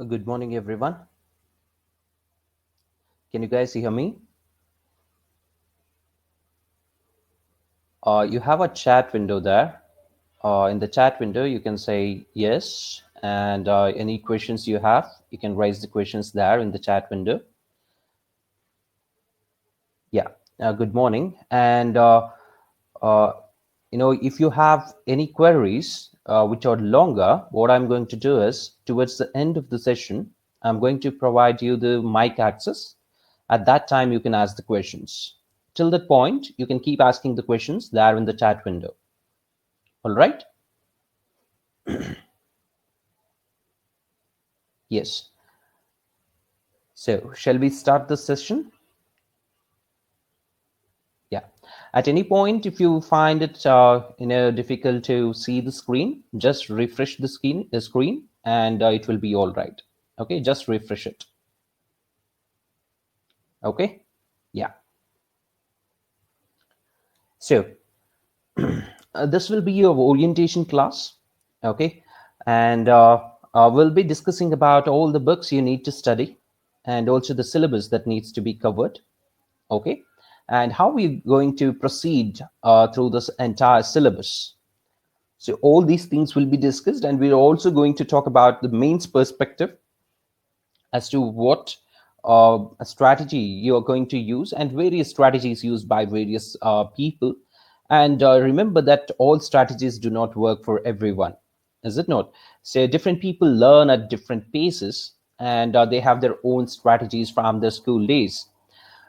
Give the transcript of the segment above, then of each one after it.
Good morning, everyone. Can you guys hear me? You have a chat window there. In the chat window, you can say yes, and any questions you have, you can raise the questions there in the chat window. Yeah. Good morning, and uh, if you have any queries which are longer, what I'm going to do is towards the end of the session, I'm going to provide you the mic access. At that time, you can ask the questions. Till that point, you can keep asking the questions there in the chat window. All right? Yes. So, shall we start the session? Yeah. At any point, if you find it difficult to see the screen, just refresh the screen, and it will be all right. Okay, just refresh it. Okay. Yeah. So this will be your orientation class. Okay, and we'll be discussing about all the books you need to study, and also the syllabus that needs to be covered. Okay, and how we're going to proceed through this entire syllabus. So all these things will be discussed, and we're also going to talk about the mains perspective as to what a strategy you are going to use, and various strategies used by various people. And remember that all strategies do not work for everyone, is it not? So different people learn at different paces, and they have their own strategies from their school days.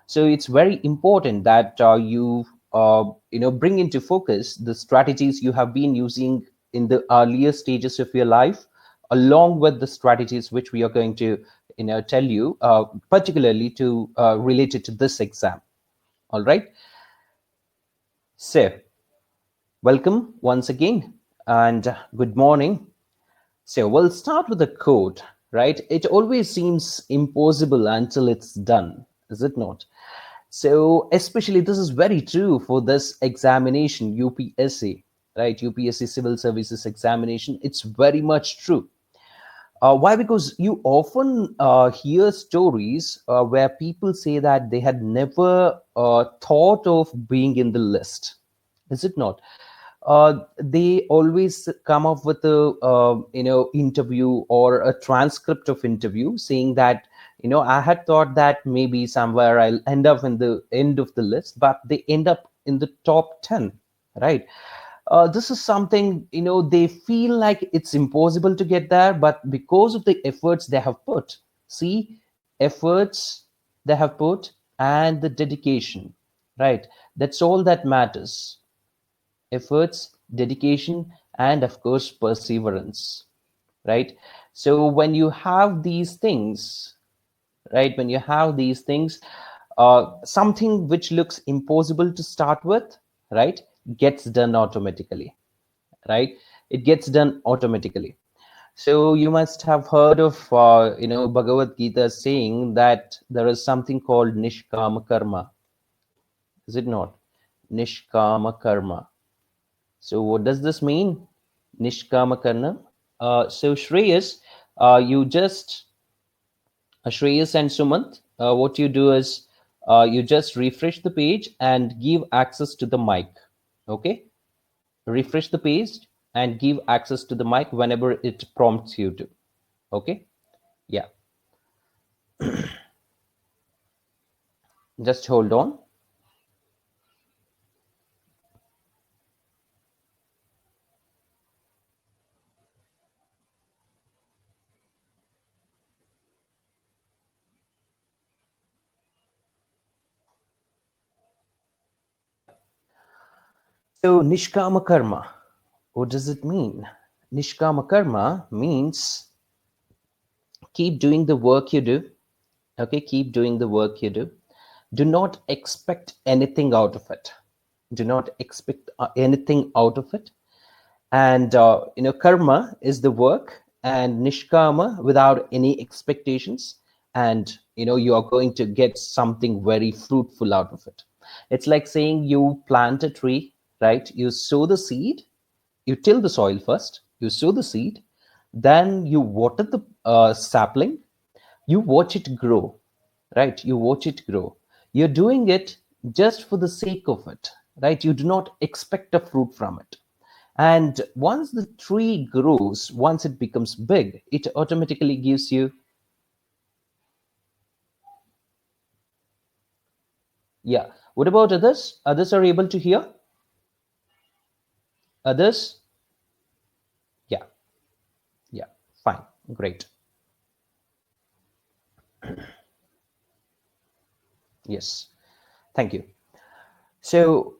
So it's very important that you bring into focus the strategies you have been using in the earlier stages of your life, along with the strategies which we are going to tell you, particularly to related to this exam. All right. So welcome once again, and good morning. So we'll start with a quote, right? It always seems impossible until it's done, is it not? So, especially this is very true for this examination, UPSC, right? UPSC Civil Services Examination. It's very much true. Why? Because you often hear stories where people say that they had never thought of being in the list. Is it not? They always come up with a interview or a transcript of interview saying that I had thought that maybe somewhere I'll end up in the end of the list, but they end up in the top 10, right? This is something they feel like it's impossible to get there, but because of the efforts they have put, see, efforts they have put and the dedication, right? That's all that matters. Efforts, dedication, and of course perseverance, right? So when you have these things, right, when you have these things, something which looks impossible to start with, right, gets done automatically, right? It gets done automatically. So you must have heard of Bhagavad Gita saying that there is something called nishkama karma, is it not? Nishkama karma. So what does this mean? Nishkama karma. So Shreyas, you just Shreyas and Sumant, what you do is you just refresh the page and give access to the mic. Okay, refresh the page and give access to the mic whenever it prompts you to. Okay, yeah, just hold on. So nishkama karma, what does it mean? Nishkama karma means keep doing the work you do. Okay, keep doing the work you do. Do not expect anything out of it. Do not expect anything out of it. And karma is the work, and nishkama without any expectations, and you are going to get something very fruitful out of it. It's like saying you plant a tree, right? You sow the seed, you till the soil first, you sow the seed, then you water the a sapling, you watch it grow, right? You watch it grow. You're doing it just for the sake of it, right? You do not expect a fruit from it. And once the tree grows, once it becomes big, it automatically gives you, yeah. What about others? Others are able to hear? Others? Yeah, yeah, fine, great. Yes, thank you. So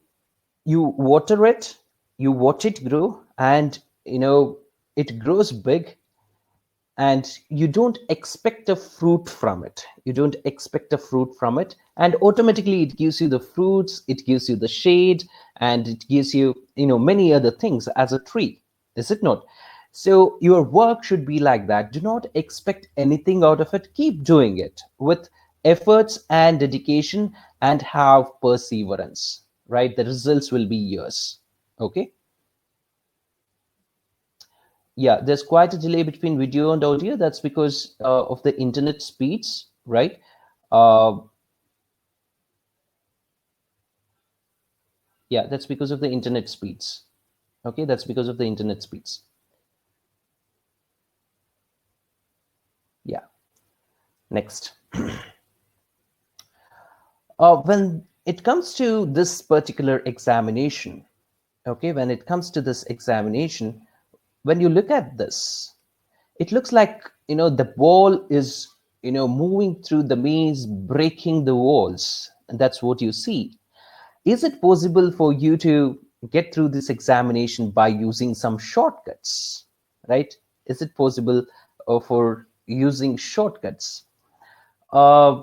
you water it, you watch it grow, and it grows big, and you don't expect a fruit from it. You don't expect a fruit from it, and automatically it gives you the fruits, it gives you the shade, and it gives you many other things as a tree, is it not? So your work should be like that. Do not expect anything out of it. Keep doing it with efforts and dedication, and have perseverance, right? The results will be yours. Okay. Yeah, there's quite a delay between video and audio. That's because of the internet speeds, right? Uh, yeah, that's because of the internet speeds. Okay, that's because of the internet speeds. Yeah, next. When it comes to this particular examination, okay, when it comes to this examination, when you look at this, it looks like the ball is moving through the maze, breaking the walls, and that's what you see. Is it possible for you to get through this examination by using some shortcuts, right? Is it possible for using shortcuts? uh,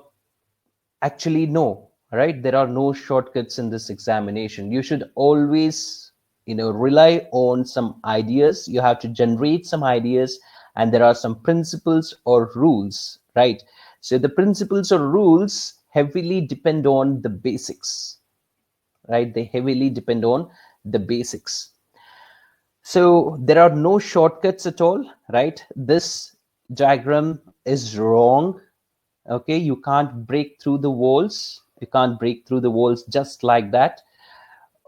Actually, no, right? There are no shortcuts in this examination. You should always rely on some ideas. You have to generate some ideas, and there are some principles or rules, right? So the principles or rules heavily depend on the basics, right? They heavily depend on the basics. So there are no shortcuts at all, right? This diagram is wrong. Okay, you can't break through the walls. You can't break through the walls just like that.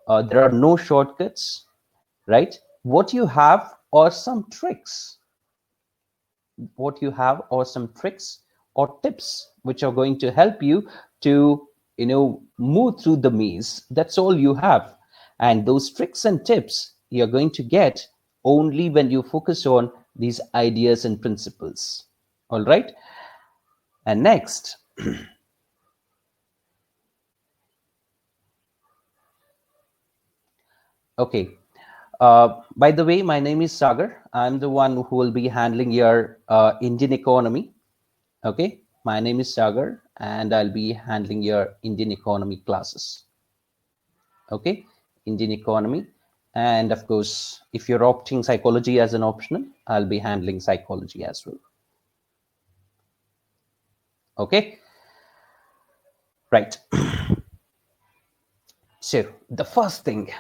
There are no shortcuts, right? What you have are some tricks. What you have are some tricks or tips which are going to help you to move through the maze. That's all you have. And those tricks and tips you're going to get only when you focus on these ideas and principles. All right. And next, okay, by the way, my name is Sagar. I'm the one who will be handling your Indian economy. Okay, my name is Sagar, and I'll be handling your Indian economy classes. Okay, Indian economy. And of course, if you're opting psychology as an optional, I'll be handling psychology as well. Okay, right. So the first thing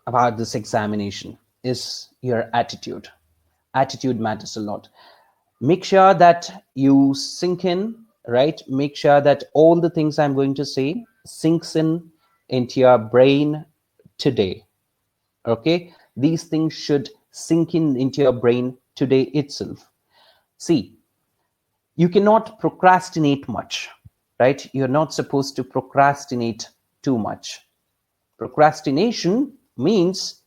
about this examination is your attitude. Attitude matters a lot. Make sure that you sink in, right? Make sure that all the things I'm going to say sinks in into your brain today. Okay, these things should sink in into your brain today itself. See, you cannot procrastinate much, right? You're not supposed to procrastinate too much. Procrastination means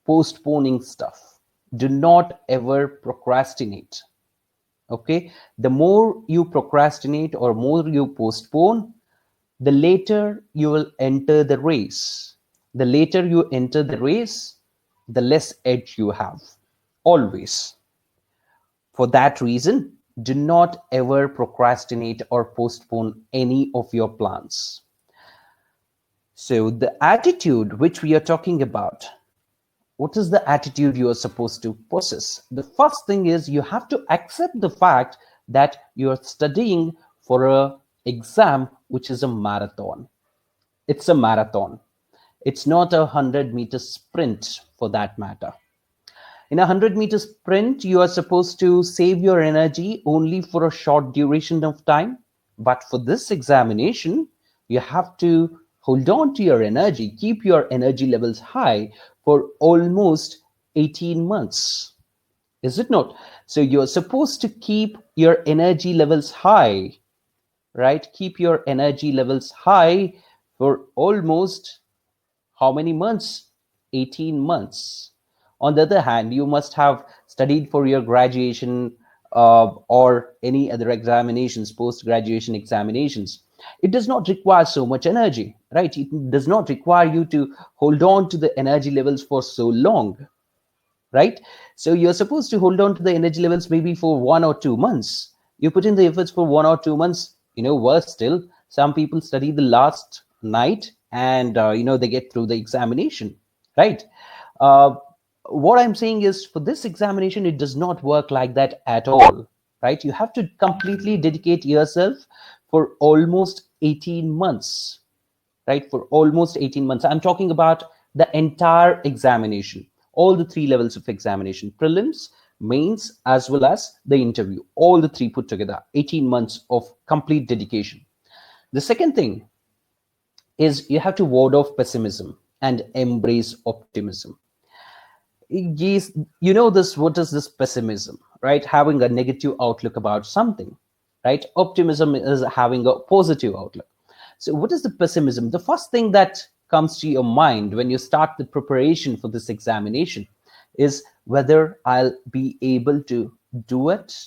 postponing stuff. Do not ever procrastinate. Okay, the more you procrastinate or more you postpone, the later you will enter the race. The later you enter the race, the less edge you have, always. For that reason, do not ever procrastinate or postpone any of your plans. So the attitude which we are talking about, what is the attitude you are supposed to possess? The first thing is you have to accept the fact that you are studying for a exam which is a marathon. It's a marathon. It's not a 100-meter sprint for that matter. In a 100-meter sprint, you are supposed to save your energy only for a short duration of time. But for this examination, you have to hold on to your energy, keep your energy levels high for almost 18 months. Is it not? So you're supposed to keep your energy levels high, right? Keep your energy levels high for almost how many months? 18 months. On the other hand, you must have studied for your graduation or any other examinations, post-graduation examinations. It does not require so much energy, right? It does not require you to hold on to the energy levels for so long, right? So you're supposed to hold on to the energy levels maybe for 1 or 2 months. You put in the efforts for 1 or 2 months. Worse still, some people study the last night and they get through the examination, right? uh, what I'm saying is, for this examination, it does not work like that at all, right? You have to completely dedicate yourself for almost 18 months, right? For almost 18 months. I'm talking about the entire examination, all the three levels of examination: prelims, mains, as well as the interview, all the three put together, 18 months of complete dedication. The second thing is, you have to ward off pessimism and embrace optimism. Yes, this, what is this pessimism, right? Having a negative outlook about something, right? Optimism is having a positive outlook. So what is the pessimism? The first thing that comes to your mind when you start the preparation for this examination is whether I'll be able to do it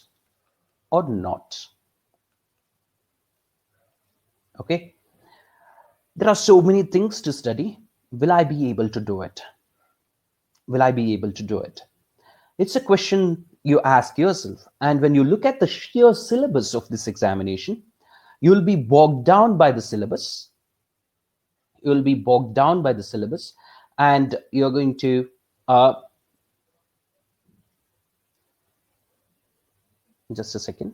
or not. Okay, there are so many things to study. Will I be able to do it? Will I be able to do it? It's a question you ask yourself. And when you look at the sheer syllabus of this examination, you'll be bogged down by the syllabus. You'll be bogged down by the syllabus, and you're going to, just a second.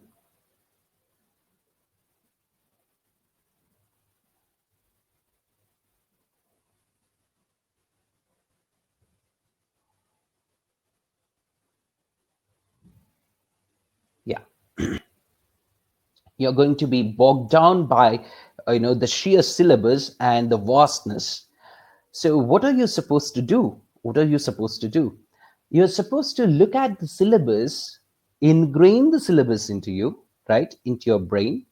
Yeah. You're going to be bogged down by, the sheer syllabus and the vastness. So what are you supposed to do? What are you supposed to do? You're supposed to look at the syllabus, ingrain the syllabus into you, right, into your brain,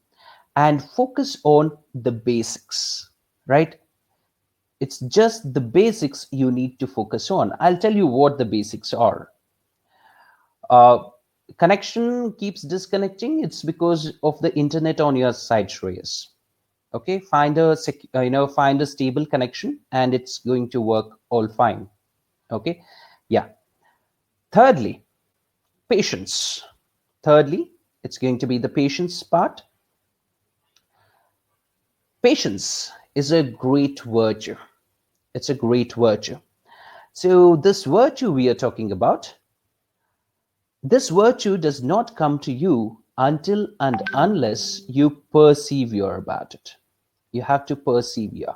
and focus on the basics, right? It's just the basics you need to focus on. I'll tell you what the basics are. Uh, Connection keeps disconnecting. It's because of the internet on your side, Shreyas. Okay, find a stable connection, and it's going to work all fine. Okay, yeah. Thirdly, patience. Thirdly, it's going to be the patience part. Patience is a great virtue. It's a great virtue. So this virtue we are talking about, this virtue does not come to you until and unless you persevere about it. You have to persevere,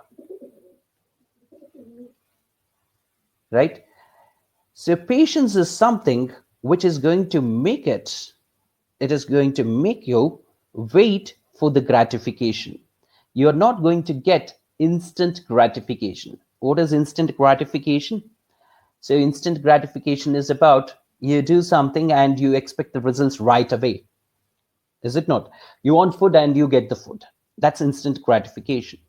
right? So patience is something which is going to make it is going to make you wait for the gratification. You're not going to get instant gratification. What is instant gratification? So instant gratification is about, you do something and you expect the results right away. Is it not? You want food and you get the food. That's instant gratification.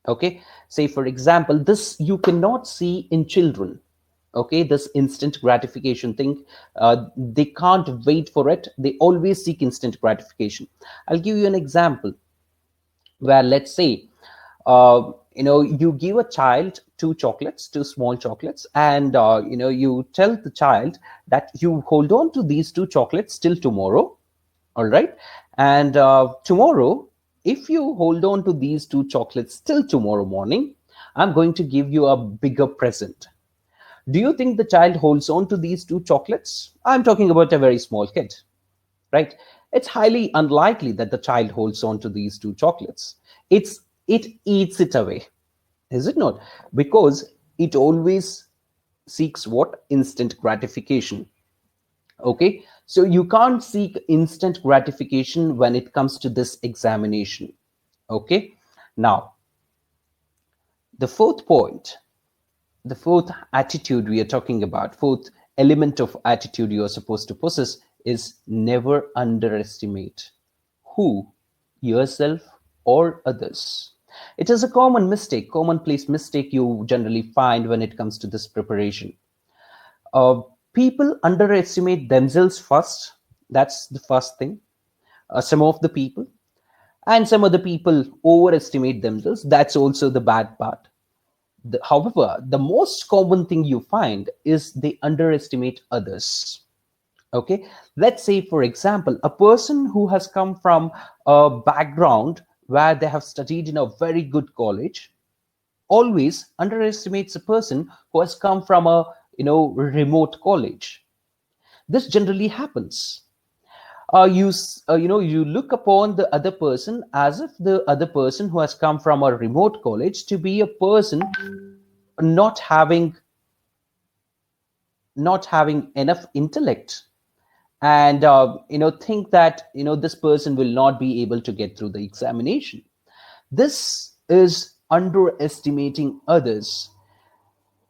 Okay, say for example, this you cannot see in children. Okay, this instant gratification thing, they can't wait for it. They always seek instant gratification. I'll give you an example where, let's say, you give a child two small chocolates, and you tell the child that you hold on to these two chocolates till tomorrow. All right, and tomorrow, if you hold on to these two chocolates till tomorrow morning, I'm going to give you a bigger present. Do you think the child holds on to these two chocolates? I'm talking about a very small kid, right? It's highly unlikely that the child holds on to these two chocolates. It eats it away, is it not? Because it always seeks what? Instant gratification. Okay, so you can't seek instant gratification when it comes to this examination. Okay, now the fourth point, the fourth attitude we are talking about, fourth element of attitude you are supposed to possess is never underestimate who, yourself or others. It is a common mistake, commonplace mistake you generally find when it comes to this preparation. uh, People underestimate themselves first. That's the first thing. Some of the people, and some other people overestimate themselves. That's also the bad part. However, the most common thing you find is they underestimate others. Okay, let's say, for example, a person who has come from a background where they have studied in a very good college always underestimates a person who has come from a remote college. This generally happens. You look upon the other person as if the other person who has come from a remote college to be a person not having not having enough intellect, and think that this person will not be able to get through the examination. This is underestimating others.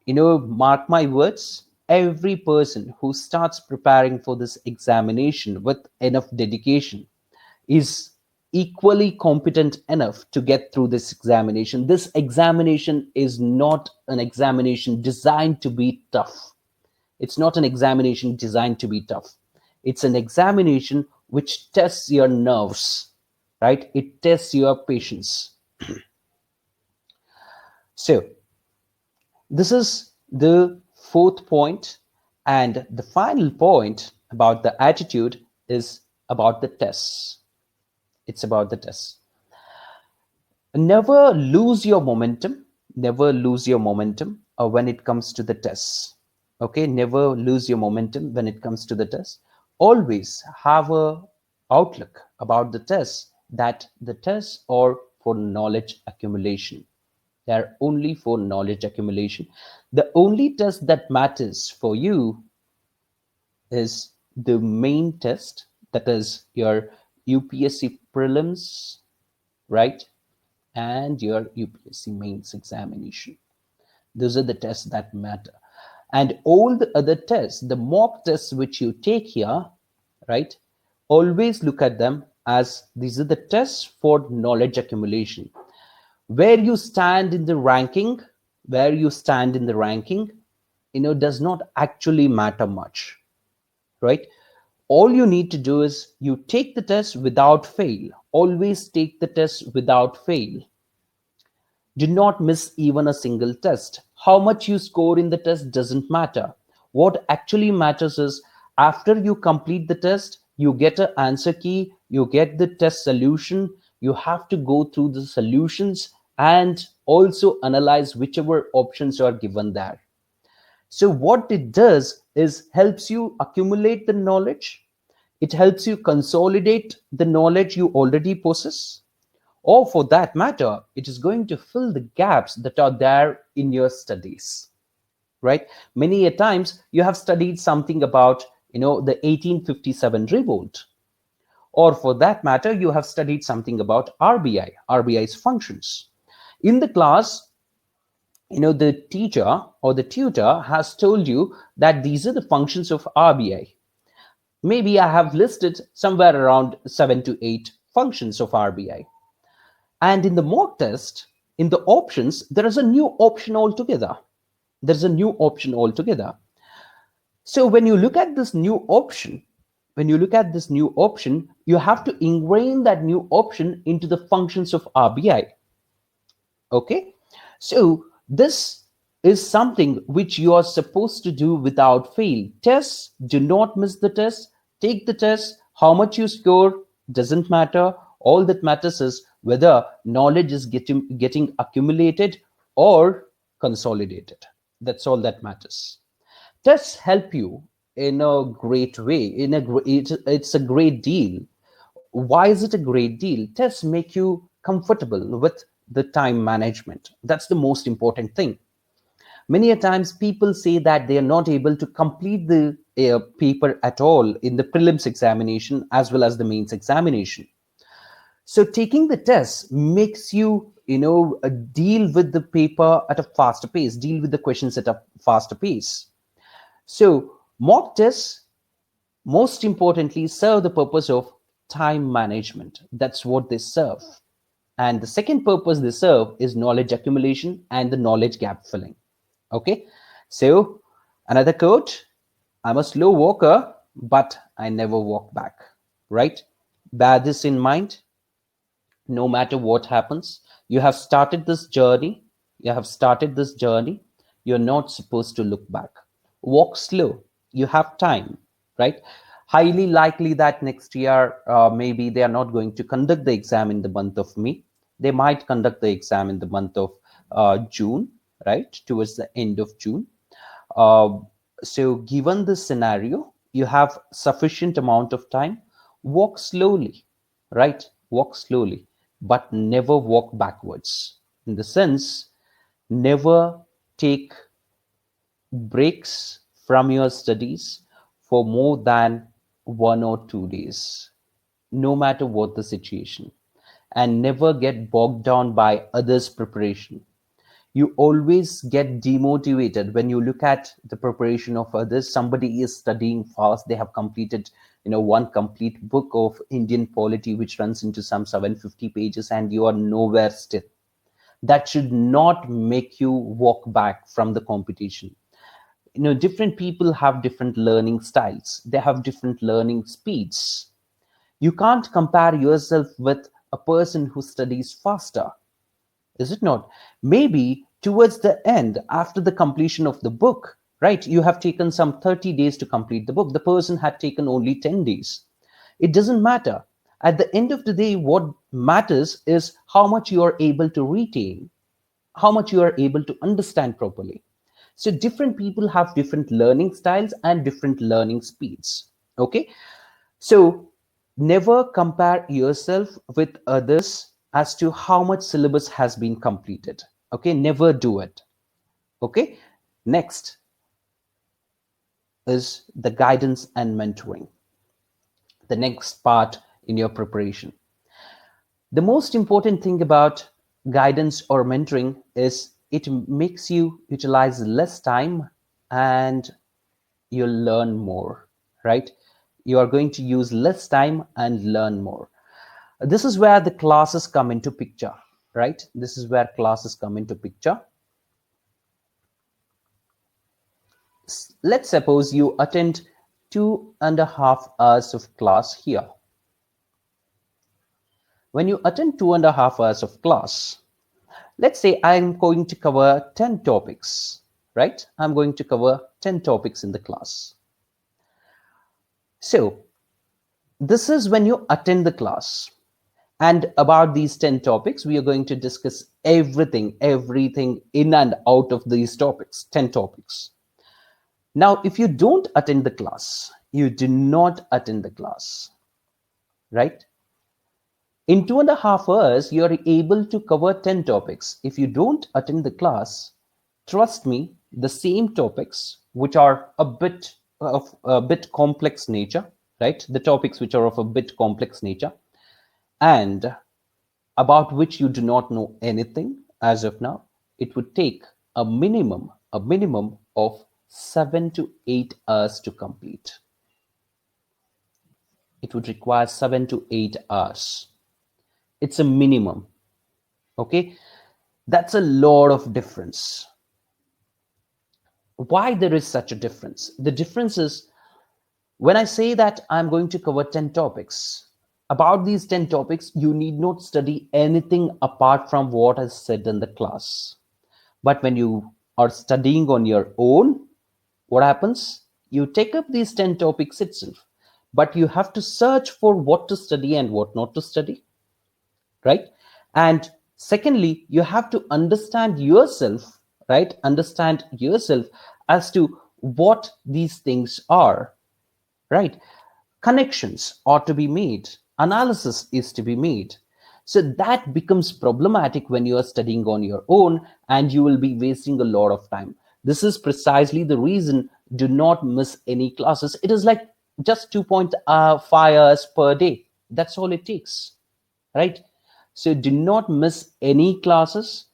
Mark my words, every person who starts preparing for this examination with enough dedication is equally competent enough to get through this examination. This examination is not an examination designed to be tough. It's not an examination designed to be tough. It's an examination which tests your nerves, right? It tests your patience. So, this is the fourth point. And the final point about the attitude is about the tests. It's about the tests. Never lose your momentum. Never lose your momentum when it comes to the tests. Okay, never lose your momentum when it comes to the tests. Always have a outlook about the tests that the tests are for knowledge accumulation. They are only for knowledge accumulation. The only test that matters for you is the main test, that is your UPSC prelims, right? And your UPSC mains examination. Those are the tests that matter. And all the other tests, the mock tests which you take here, right? Always look at them as these are the tests for knowledge accumulation. Where you stand in the ranking, where you stand in the ranking, does not actually matter much, right? All you need to do is you take the test without fail. Always take the test without fail. Do not miss even a single test. How much you score in the test doesn't matter. What actually matters is after you complete the test, you get an answer key, you get the test solution, you have to go through the solutions and also analyze whichever options are given there. So what it does is helps you accumulate the knowledge. It helps you consolidate the knowledge you already possess, or for that matter, it is going to fill the gaps that are there in your studies, right? Many a times you have studied something about the 1857 revolt, or for that matter you have studied something about RBI's functions. In the class, the teacher or the tutor has told you that these are the functions of RBI. Maybe I have listed somewhere around 7 to 8 functions of RBI. And in the mock test, in the options, there is a new option altogether. There's a new option altogether. So when you look at this new option, you have to ingrain that new option into the functions of RBI. Okay? So this is something which you are supposed to do without fail. Tests, do not miss the test. Take the test. How much you score doesn't matter. All that matters is whether knowledge is getting accumulated or consolidated. That's all that matters. Tests help you in a great way. It's a great deal. Why is it a great deal? Tests make you comfortable with the time management. That's the most important thing. Many a times people say that they are not able to complete the paper at all in the prelims examination as well as the mains examination. So taking the test makes you, deal with the paper at a faster pace, deal with the questions at a faster pace. So mock tests, most importantly, serve the purpose of time management. That's what they serve. And the second purpose they serve is knowledge accumulation and the knowledge gap filling. Okay. So another quote, I'm a slow walker, but I never walk back. Right? Bear this in mind. No matter what happens, you have started this journey. You're not supposed to look back. Walk slow. You have time, right? Highly likely that next year, maybe they are not going to conduct the exam in the month of May. They might conduct the exam in the month of June, right? Towards the end of June. uh, so given this scenario, you have sufficient amount of time. Walk slowly, right? Walk slowly, but never walk backwards. In the sense, never take breaks from your studies for more than 1 or 2 days, no matter what the situation, and never get bogged down by others' preparation. You always get demotivated when you look at the preparation of others. Somebody is studying fast, they have completed one complete book of Indian polity which runs into some 750 pages, and you are nowhere still. That should not make you walk back from the competition. Different people have different learning styles, they have different learning speeds. You can't compare yourself with a person who studies faster, is it not? Maybe towards the end, after the completion of the book, right, you have taken some 30 days to complete the book. The person had taken only 10 days. It doesn't matter. At the end of the day, what matters is how much you are able to retain, how much you are able to understand properly. So different people have different learning styles and different learning speeds. Okay. So never compare yourself with others as to how much syllabus has been completed. Okay, never do it. Okay, next is the guidance and mentoring, the next part in your preparation. The most important thing about guidance or mentoring is it makes you utilize less time and you'll learn more, right? You are going to use less time and learn more. This is where the classes come into picture, right? This is where classes come into picture. Let's suppose you attend 2.5 hours of class here. When you attend 2.5 hours of class, let's say I'm going to cover 10 topics, right? I'm going to cover 10 topics in the class. So this is when you attend the class. And about these 10 topics, we are going to discuss everything in and out of these topics, 10 topics. Now, if you don't attend the class, you do not attend the class, right? In 2.5 hours, you are able to cover 10 topics. If you don't attend the class, trust me, the same topics, which are a bit complex nature, right? The topics which are of a bit complex nature, and about which you do not know anything as of now, it would take a minimum of 7 to 8 hours to complete. It would require 7 to 8 hours. It's a minimum. Okay, that's a lot of difference. Why there is such a difference? The difference is, when I say that I'm going to cover 10 topics, about these 10 topics, you need not study anything apart from what is said in the class. But when you are studying on your own, what happens? You take up these 10 topics itself, but you have to search for what to study and what not to study, right? And secondly, you have to understand yourself, right? Understand yourself as to what these things are, right? Connections are to be made, analysis is to be made. So that becomes problematic when you are studying on your own, and you will be wasting a lot of time. This is precisely the reason. Do not miss any classes. It is like just 2.5 hours per day. That's all it takes, right? So do not miss any classes.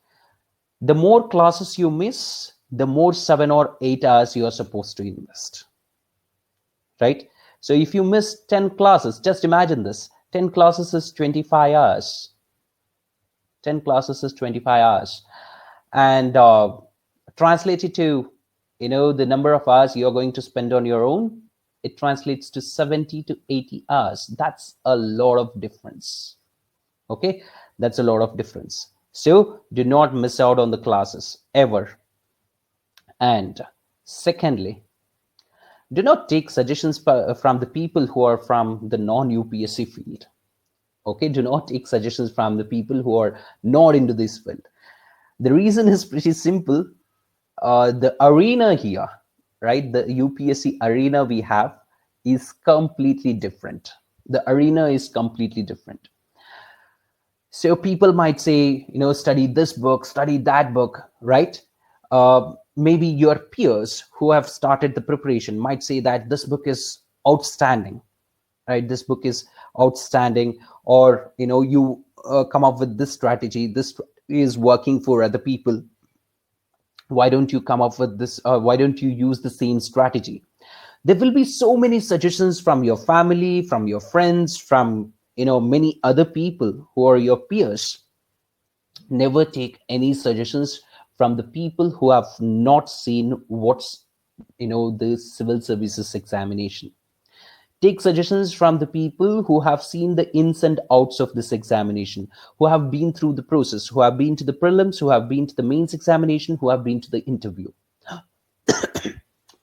The more classes you miss, the more 7 or 8 hours you are supposed to invest, right? So if you miss 10 classes, just imagine this, 10 classes is 25 hours. 10 classes is 25 hours. And translate it to, the number of hours you're going to spend on your own, it translates to 70 to 80 hours. That's a lot of difference. Okay, that's a lot of difference. So do not miss out on the classes ever. And secondly, do not take suggestions from the people who are from the non-UPSC field. Okay, do not take suggestions from the people who are not into this field. The reason is pretty simple. The arena here, right, the UPSC arena we have is completely different. The arena is completely different. So people might say, study this book, study that book, right? Maybe your peers who have started the preparation might say that this book is outstanding, right? This book is outstanding, or you come up with this strategy. This is working for other people. Why don't you come up with this? Why don't you use the same strategy? There will be so many suggestions from your family, from your friends, from many other people who are your peers. Never take any suggestions from the people who have not seen what's the civil services examination. Take suggestions from the people who have seen the ins and outs of this examination, who have been through the process, who have been to the prelims, who have been to the mains examination, who have been to the interview.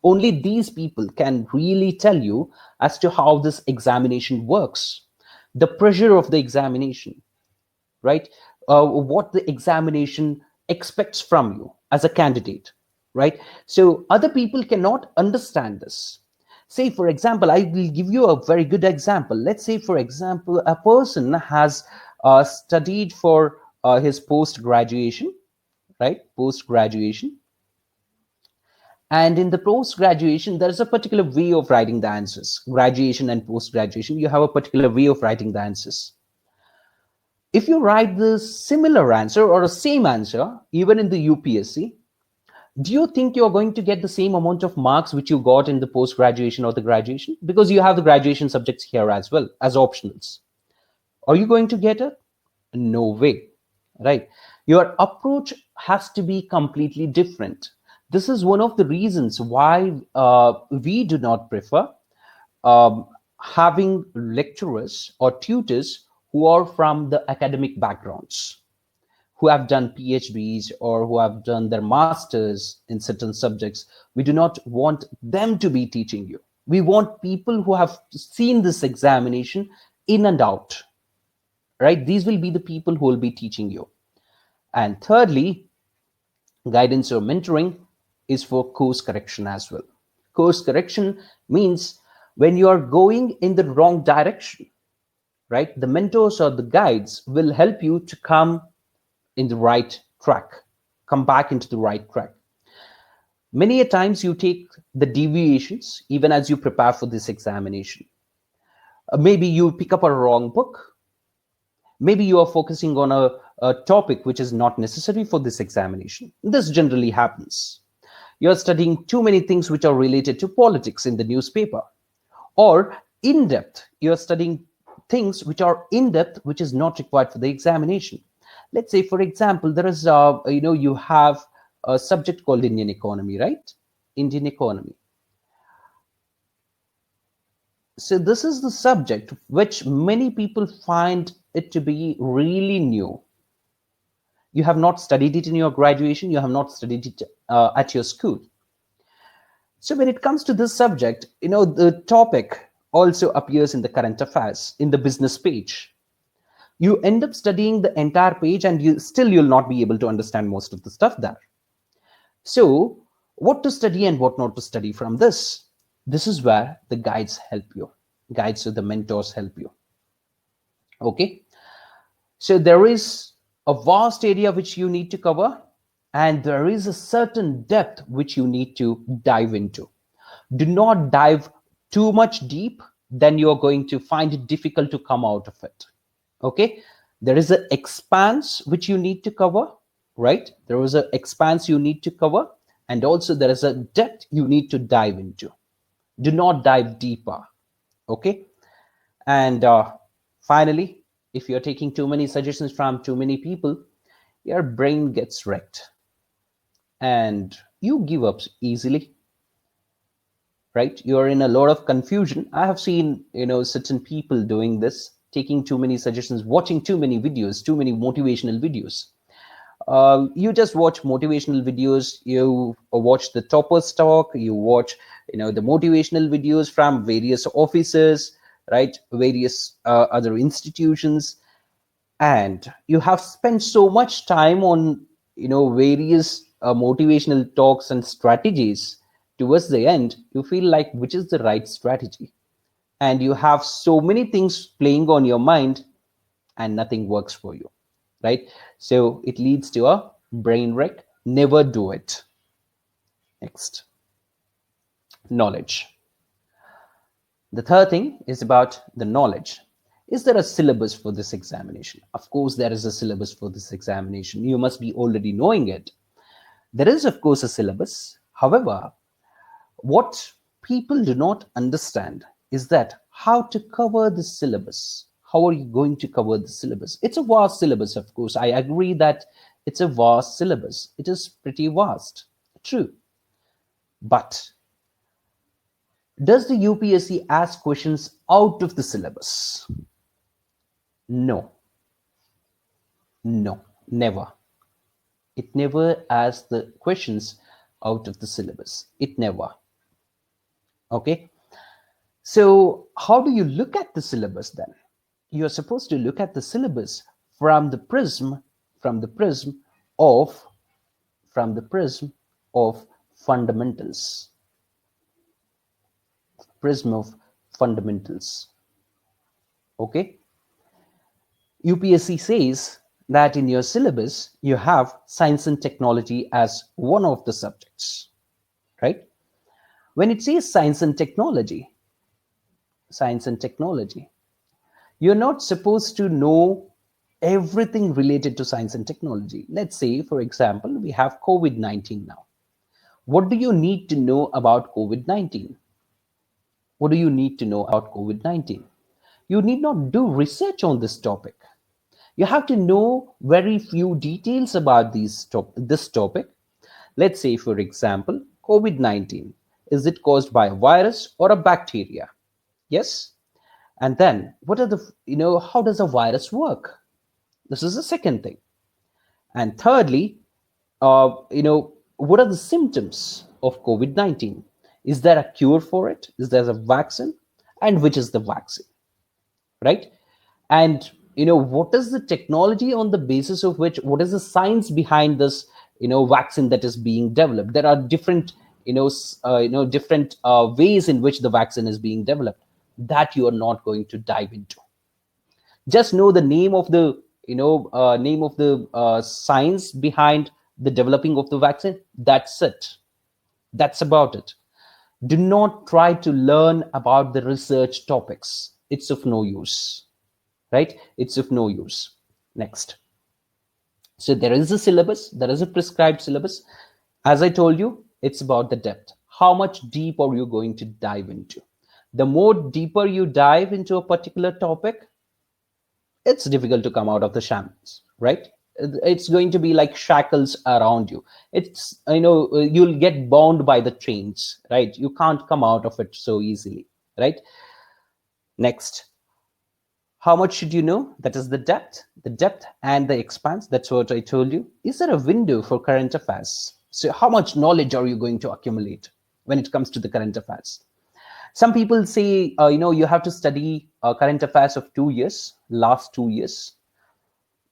Only these people can really tell you as to how this examination works, the pressure of the examination, right? What the examination expects from you as a candidate, right? So other people cannot understand this. Say, for example, I will give you a very good example. Let's say, for example, a person has studied for his post-graduation, right? Post-graduation. And in the post-graduation, there's a particular way of writing the answers. Graduation and post-graduation, you have a particular way of writing the answers. If you write the similar answer or a same answer, even in the UPSC, do you think you're going to get the same amount of marks which you got in the post-graduation or the graduation? Because you have the graduation subjects here as well as optionals. Are you going to get it? No way, right? Your approach has to be completely different. This is one of the reasons why we do not prefer having lecturers or tutors who are from the academic backgrounds, who have done PhDs or who have done their masters in certain subjects. We do not want them to be teaching you. We want people who have seen this examination in and out, right? These will be the people who will be teaching you. And thirdly, guidance or mentoring is for course correction as well. Course correction means when you are going in the wrong direction, right? The mentors or the guides will help you to come in the right track, come back into the right track. Many a times you take the deviations even as you prepare for this examination. Maybe you pick up a wrong book. Maybe you are focusing on a topic which is not necessary for this examination. This generally happens. You're studying too many things which are related to politics in the newspaper, or in depth. You're studying things which are in depth, which is not required for the examination. Let's say, for example, there is, you have a subject called Indian economy, right? Indian economy. So this is the subject which many people find it to be really new. You have not studied it in your graduation. You have not studied it at your school. So when it comes to this subject, the topic also appears in the current affairs, in the business page. You end up studying the entire page and you'll not be able to understand most of the stuff there. So what to study and what not to study from this? This is where the guides help you. Guides or the mentors help you. Okay. So there is a vast area which you need to cover. and there is a certain depth which you need to dive into. Do not dive too much deep, then you're going to find it difficult to come out of it. Okay, there is an expanse which you need to cover, right? There is an expanse you need to cover, and also there is a depth you need to dive into. Do not dive deeper. Okay, and finally, if you're taking too many suggestions from too many people, your brain gets wrecked and you give up easily, right? You're in a lot of confusion. I have seen, certain people doing this, taking too many suggestions, watching too many videos, too many motivational videos. You just watch motivational videos, you watch the toppers talk, you watch, the motivational videos from various offices, right? Various other institutions, and you have spent so much time on, various motivational talks and strategies. Towards the end, you feel like which is the right strategy, and you have so many things playing on your mind and nothing works for you, right? So it leads to a brain wreck. Never do it. Next, knowledge. The third thing is about the knowledge. Is there a syllabus for this examination? Of course, there is a syllabus for this examination. You must be already knowing it. There is, of course, a syllabus. However, what people do not understand is that how to cover the syllabus. How are you going to cover the syllabus? It's a vast syllabus, of course. I agree that it's a vast syllabus. It is pretty vast. True. But does the UPSC ask questions out of the syllabus? No. No, never. It never asks the questions out of the syllabus. It never. Okay. So how do you look at the syllabus then? You're supposed to look at the syllabus from the prism, from the prism of, from the prism of fundamentals. Prism of fundamentals. Okay. UPSC says that in your syllabus, you have science and technology as one of the subjects, right? When it says science and technology, you're not supposed to know everything related to science and technology. Let's say, for example, we have COVID-19 now. What do you need to know about COVID-19? What do you need to know about COVID-19? You need not do research on this topic. You have to know very few details about this topic. Let's say, for example, COVID-19. Is it caused by a virus or a bacteria? Yes. And then what are the, how does a virus work? This is the second thing. And thirdly, what are the symptoms of COVID-19? Is there a cure for it? Is there a vaccine? And which is the vaccine? Right? And what is the technology on the basis of which, what is the science behind this vaccine that is being developed? There are different different ways in which the vaccine is being developed that you are not going to dive into. Just know the name of the science behind the developing of the vaccine. That's it. That's about it. Do not try to learn about the research topics. It's of no use, right? It's of no use. Next. So there is a syllabus, there is a prescribed syllabus. As I told you, it's about the depth. How much deep are you going to dive into? The more deeper you dive into a particular topic, it's difficult to come out of the shambles, right? It's going to be like shackles around you. It's, you'll get bound by the chains, right? You can't come out of it so easily, right? Next. How much should you know? That is the depth and the expanse. That's what I told you. Is there a window for current affairs? So how much knowledge are you going to accumulate when it comes to the current affairs? Some people say, you have to study current affairs of 2 years, last 2 years.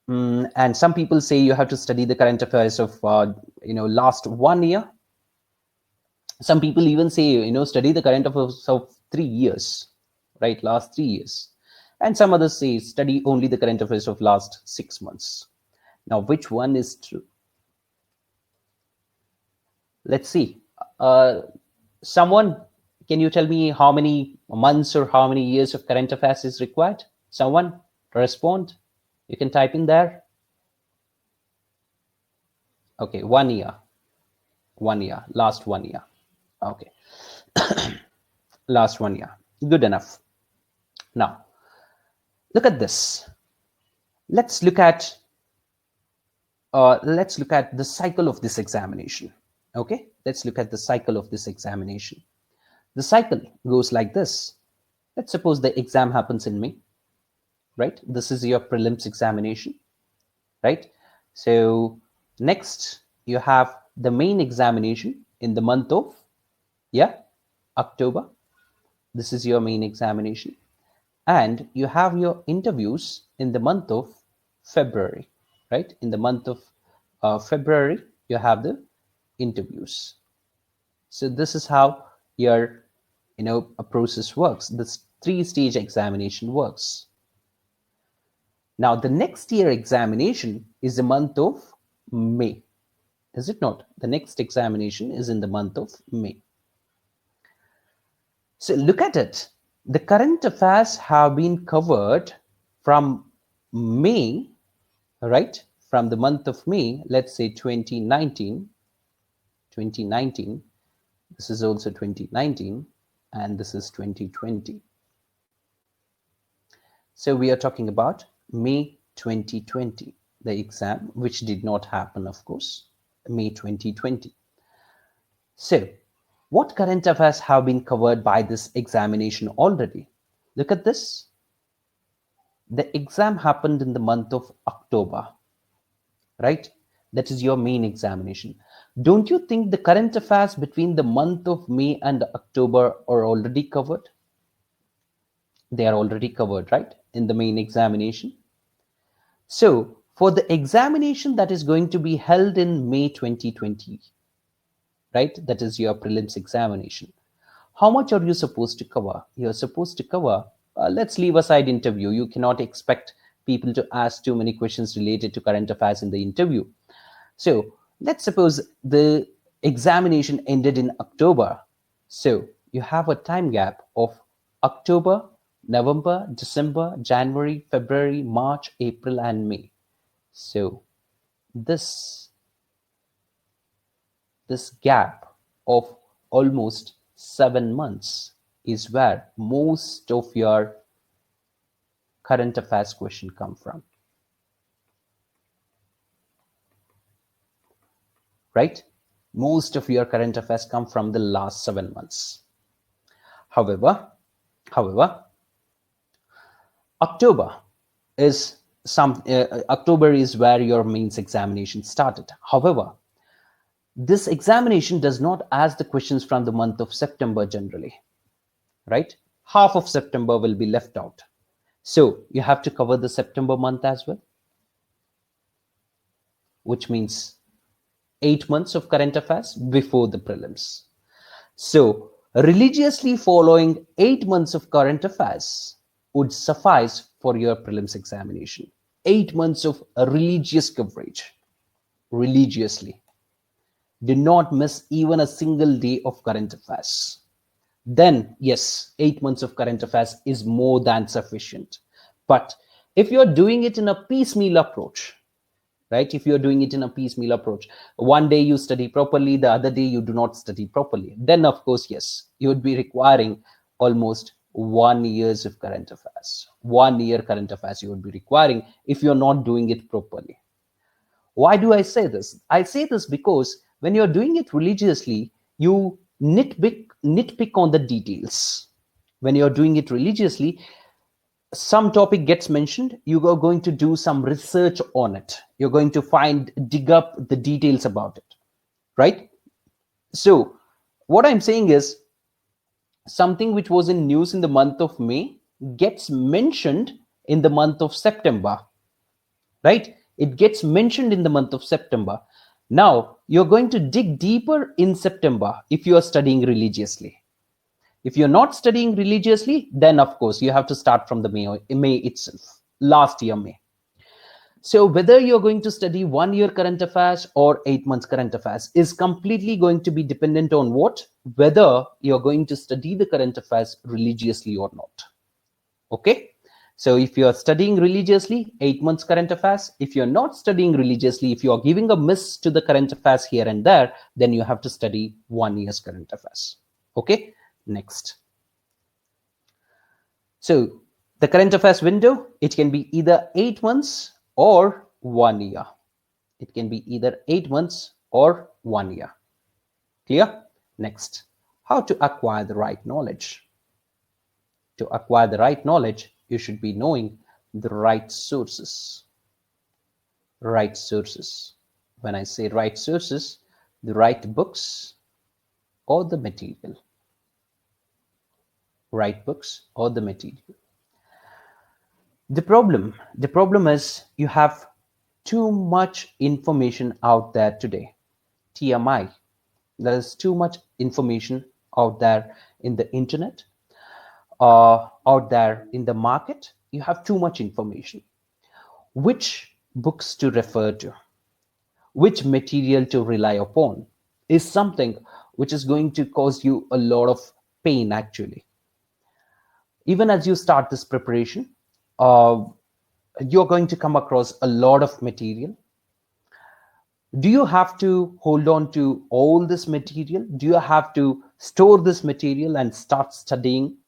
And some people say you have to study the current affairs of, last 1 year. Some people even say, study the current affairs of 3 years, right? Last 3 years. And some others say study only the current affairs of last 6 months. Now, which one is true? Let's see. Uh, Someone, can you tell me how many months or how many years of current affairs is required? Someone respond. You can type in there. Okay, 1 year. 1 year. Last 1 year. Okay. Last 1 year. Good enough. Now, look at this. Let's look at the cycle of this examination. Okay, let's look at the cycle of this examination. The cycle goes like this. Let's suppose the exam happens in May, right? This is your prelims examination, right? So next you have the main examination in the month of, October. This is your main examination. And you have your interviews in the month of February, right? In the month of February, you have the interviews. So this is how your, a process works. This three-stage examination works. Now, the next year examination is the month of May. Is it not? The next examination is in the month of May. So look at it. The current affairs have been covered from May, right? From the month of May, let's say 2019. This is also 2019, and this is 2020. So we are talking about May 2020, the exam, which did not happen, of course, May 2020. So what current affairs have been covered by this examination already? Look at this. The exam happened in the month of October, right? That is your main examination. Don't you think the current affairs between the month of May and October are already covered? They are already covered, right? In the main examination. So for the examination that is going to be held in May 2020, right? That is your prelims examination. How much are you supposed to cover? You're supposed to cover, let's leave aside interview. You cannot expect people to ask too many questions related to current affairs in the interview. So let's suppose the examination ended in October. So you have a time gap of October, November, December, January, February, March, April, and May. So this gap of almost 7 months is where most of your current affairs question come from, right? Most of your current affairs come from the last 7 months. However, October is where your mains examination started. However, this examination does not ask the questions from the month of September generally, right? Half of September will be left out. So you have to cover the September month as well, which means 8 months of current affairs before the prelims. So religiously following 8 months of current affairs would suffice for your prelims examination. 8 months of religious coverage, religiously. Do not miss even a single day of current affairs. Then yes, 8 months of current affairs is more than sufficient. But if you're doing it in a piecemeal approach, right? If you're doing it in a piecemeal approach, one day you study properly, the other day you do not study properly, then of course, yes, you would be requiring almost 1 year of current affairs. 1 year current affairs you would be requiring if you're not doing it properly. Why do I say this? I say this because when you're doing it religiously, you nitpick on the details. When you're doing it religiously, some topic gets mentioned, you are going to do some research on it. You're going to dig up the details about it, right? So what I'm saying is, something which was in news in the month of May gets mentioned in the month of September, right? It gets mentioned in the month of September. Now you're going to dig deeper in September if you are studying religiously. If you're not studying religiously, then of course you have to start from the May itself, last year May. So whether you're going to study 1 year current affairs or 8 months current affairs is completely going to be dependent on what? Whether you're going to study the current affairs religiously or not. Okay. So if you're studying religiously, 8 months current affairs. If you're not studying religiously, if you're giving a miss to the current affairs here and there, then you have to study 1 year's current affairs. Okay. Next. So the current affairs window, it can be either 8 months or 1 year. It can be either 8 months or 1 year. Clear? Next, how to acquire the right knowledge. To acquire the right knowledge, you should be knowing the right sources. Right sources. When I say right sources, the right books or the material. Right books or the material. The problem is you have too much information out there today. TMI. There is too much information out there in the internet, out there in the market. You have too much information. Which books to refer to, which material to rely upon is something which is going to cause you a lot of pain actually. Even as you start this preparation, uh, you're going to come across a lot of material. Do you have to hold on to all this material? Do you have to store this material and start studying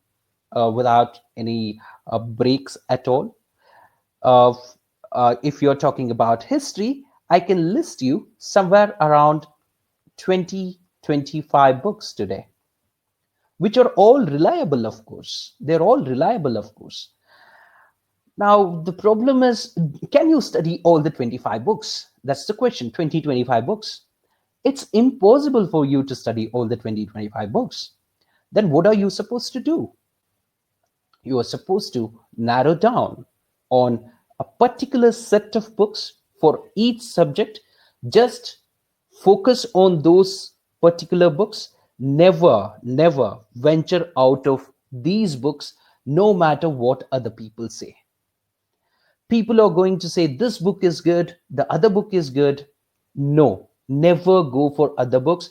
without any breaks at all? If you're talking about history, I can list you somewhere around 20-25 books today, which are all reliable, of course. They're all reliable, of course. Now, the problem is, can you study all the 25 books? That's the question, 20-25 books. It's impossible for you to study all the 20-25 books. Then what are you supposed to do? You are supposed to narrow down on a particular set of books for each subject. Just focus on those particular books. Never venture out of these books, no matter what other people say. People are going to say this book is good, the other book is good. No, never go for other books.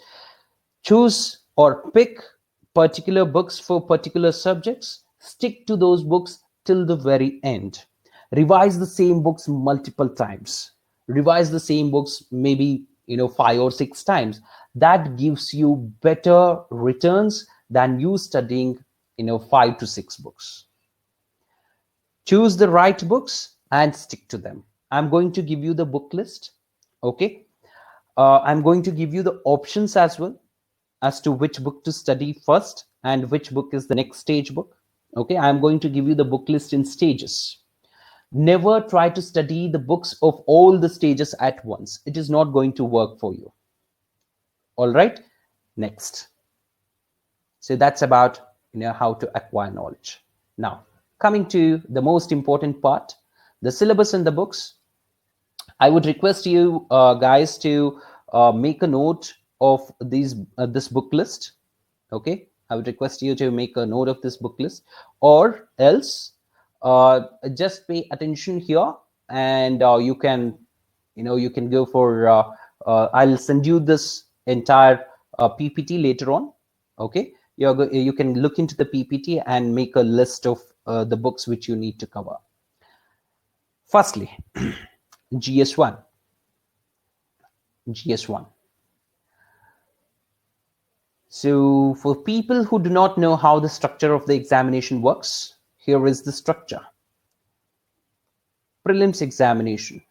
Choose or pick particular books for particular subjects. Stick to those books till the very end. Revise the same books multiple times. Revise the same books maybe 5 or 6 times. That gives you better returns than you studying 5 to 6 books. Choose the right books and stick to them. I'm going to give you the book list. Okay. I'm going to give you the options as well as to which book to study first and which book is the next stage book. Okay. I'm going to give you the book list in stages. Never try to study the books of all the stages at once. It is not going to work for you. All right. Next. So that's about how to acquire knowledge. Now, coming to the most important part, the syllabus and the books. I would request you guys to make a note of this book list. Okay, I would request you to make a note of this book list, or else just pay attention here, and you can go for I'll send you this entire PPT later on. Okay, you can look into the PPT and make a list of the books which you need to cover. Firstly, GS1. So for people who do not know how the structure of the examination works, here is the structure. Prelims examination.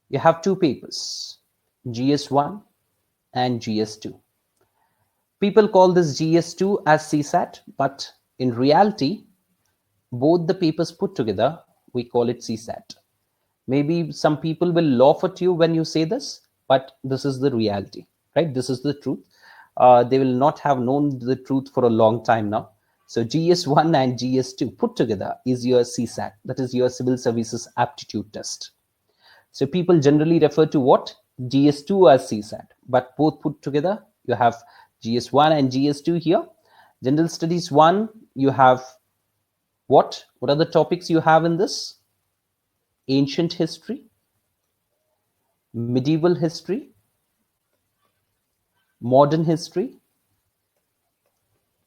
You have 2 papers, GS1 and GS2. People call this GS2 as CSAT, but in reality, both the papers put together, we call it CSAT. Maybe some people will laugh at you when you say this, but this is the reality, right? This is the truth. They will not have known the truth for a long time now. So GS1 and GS2 put together is your CSAT, that is your Civil Services Aptitude Test. So people generally refer to what? GS2 as CSAT, but both put together, you have GS1 and GS2 here. General Studies 1, you have what? What are the topics you have in this? ancient history, medieval history, modern history,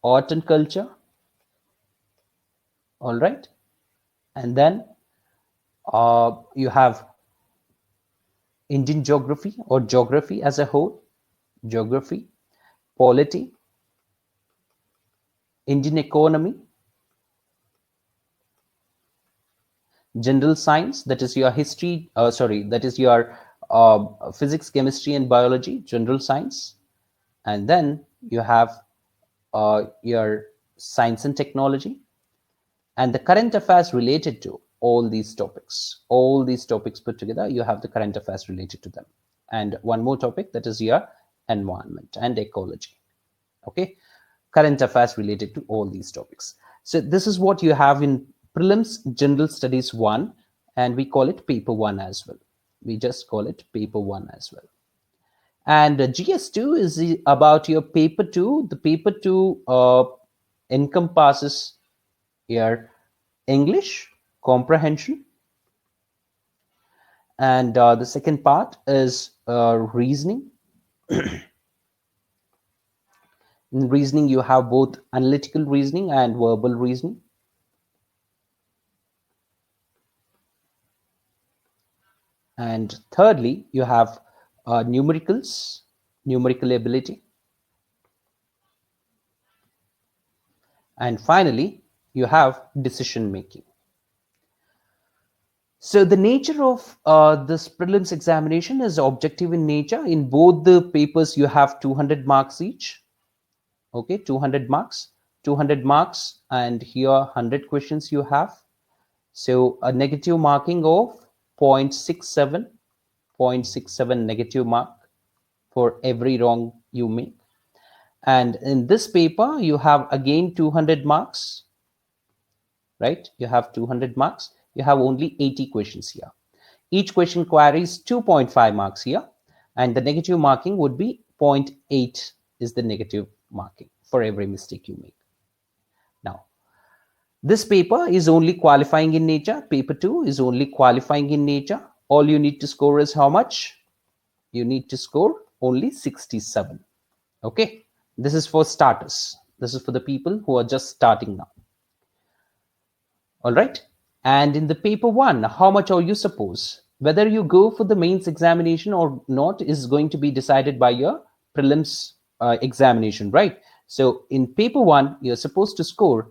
art and culture, all right? And then you have Indian geography or geography as a whole, geography, polity, Indian economy, general science, that is your history, that is your physics, chemistry, and biology, general science. And then you have your science and technology, and the current affairs related to all these topics put together. You have the current affairs related to them, and one more topic, that is your environment and ecology. Okay, current affairs related to all these topics. So this is what you have in prelims general studies 1, and we call it paper 1 as well. We just call it paper 1 as well. And GS2 is about your paper 2. The paper 2 encompasses your English comprehension, and the second part is reasoning. In reasoning, you have both analytical reasoning and verbal reasoning. And thirdly, you have numericals, numerical ability. And finally, you have decision making. So the nature of this prelims examination is objective in nature. In both the papers, you have 200 marks each. Okay, 200 marks, and here 100 questions you have. So a negative marking of 0.67 negative mark for every wrong you make. And in this paper, you have again 200 marks, right? You have 200 marks. You have only 80 questions here. Each question carries 2.5 marks here, and the negative marking would be 0.8 is the negative marking for every mistake you make. Now, this paper is only qualifying in nature. Paper 2 is only qualifying in nature. All you need to score is how much? You need to score only 67. Okay, this is for starters. This is for the people who are just starting now. All right. And in the paper 1, how much are you supposed? Whether you go for the mains examination or not is going to be decided by your prelims examination, right? So in paper 1, you're supposed to score,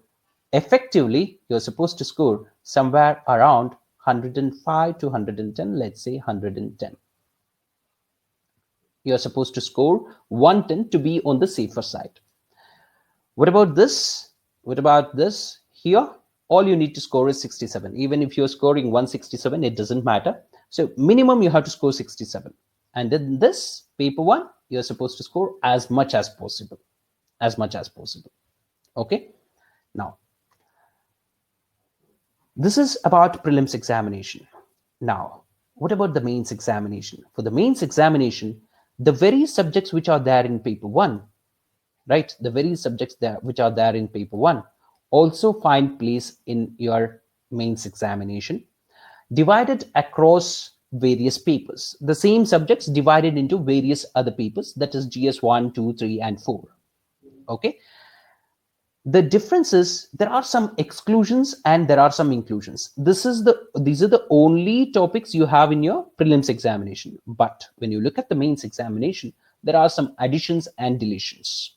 effectively, you're supposed to score somewhere around 105 to 110, let's say 110. You're supposed to score 110 to be on the safer side. What about this? What about this? Here, all you need to score is 67. Even if you're scoring 167, it doesn't matter. So minimum you have to score 67. And in this paper 1, you're supposed to score as much as possible. As much as possible. Okay. Now, this is about prelims examination. Now, what about the mains examination? For the mains examination, the very subjects which are there in paper 1, right? The very subjects there which are there in paper 1 also find place in your mains examination, divided across various papers. The same subjects divided into various other papers, that is GS1, 2, 3, and 4. Okay. The difference is there are some exclusions and there are some inclusions. These are the only topics you have in your prelims examination. But when you look at the mains examination, there are some additions and deletions.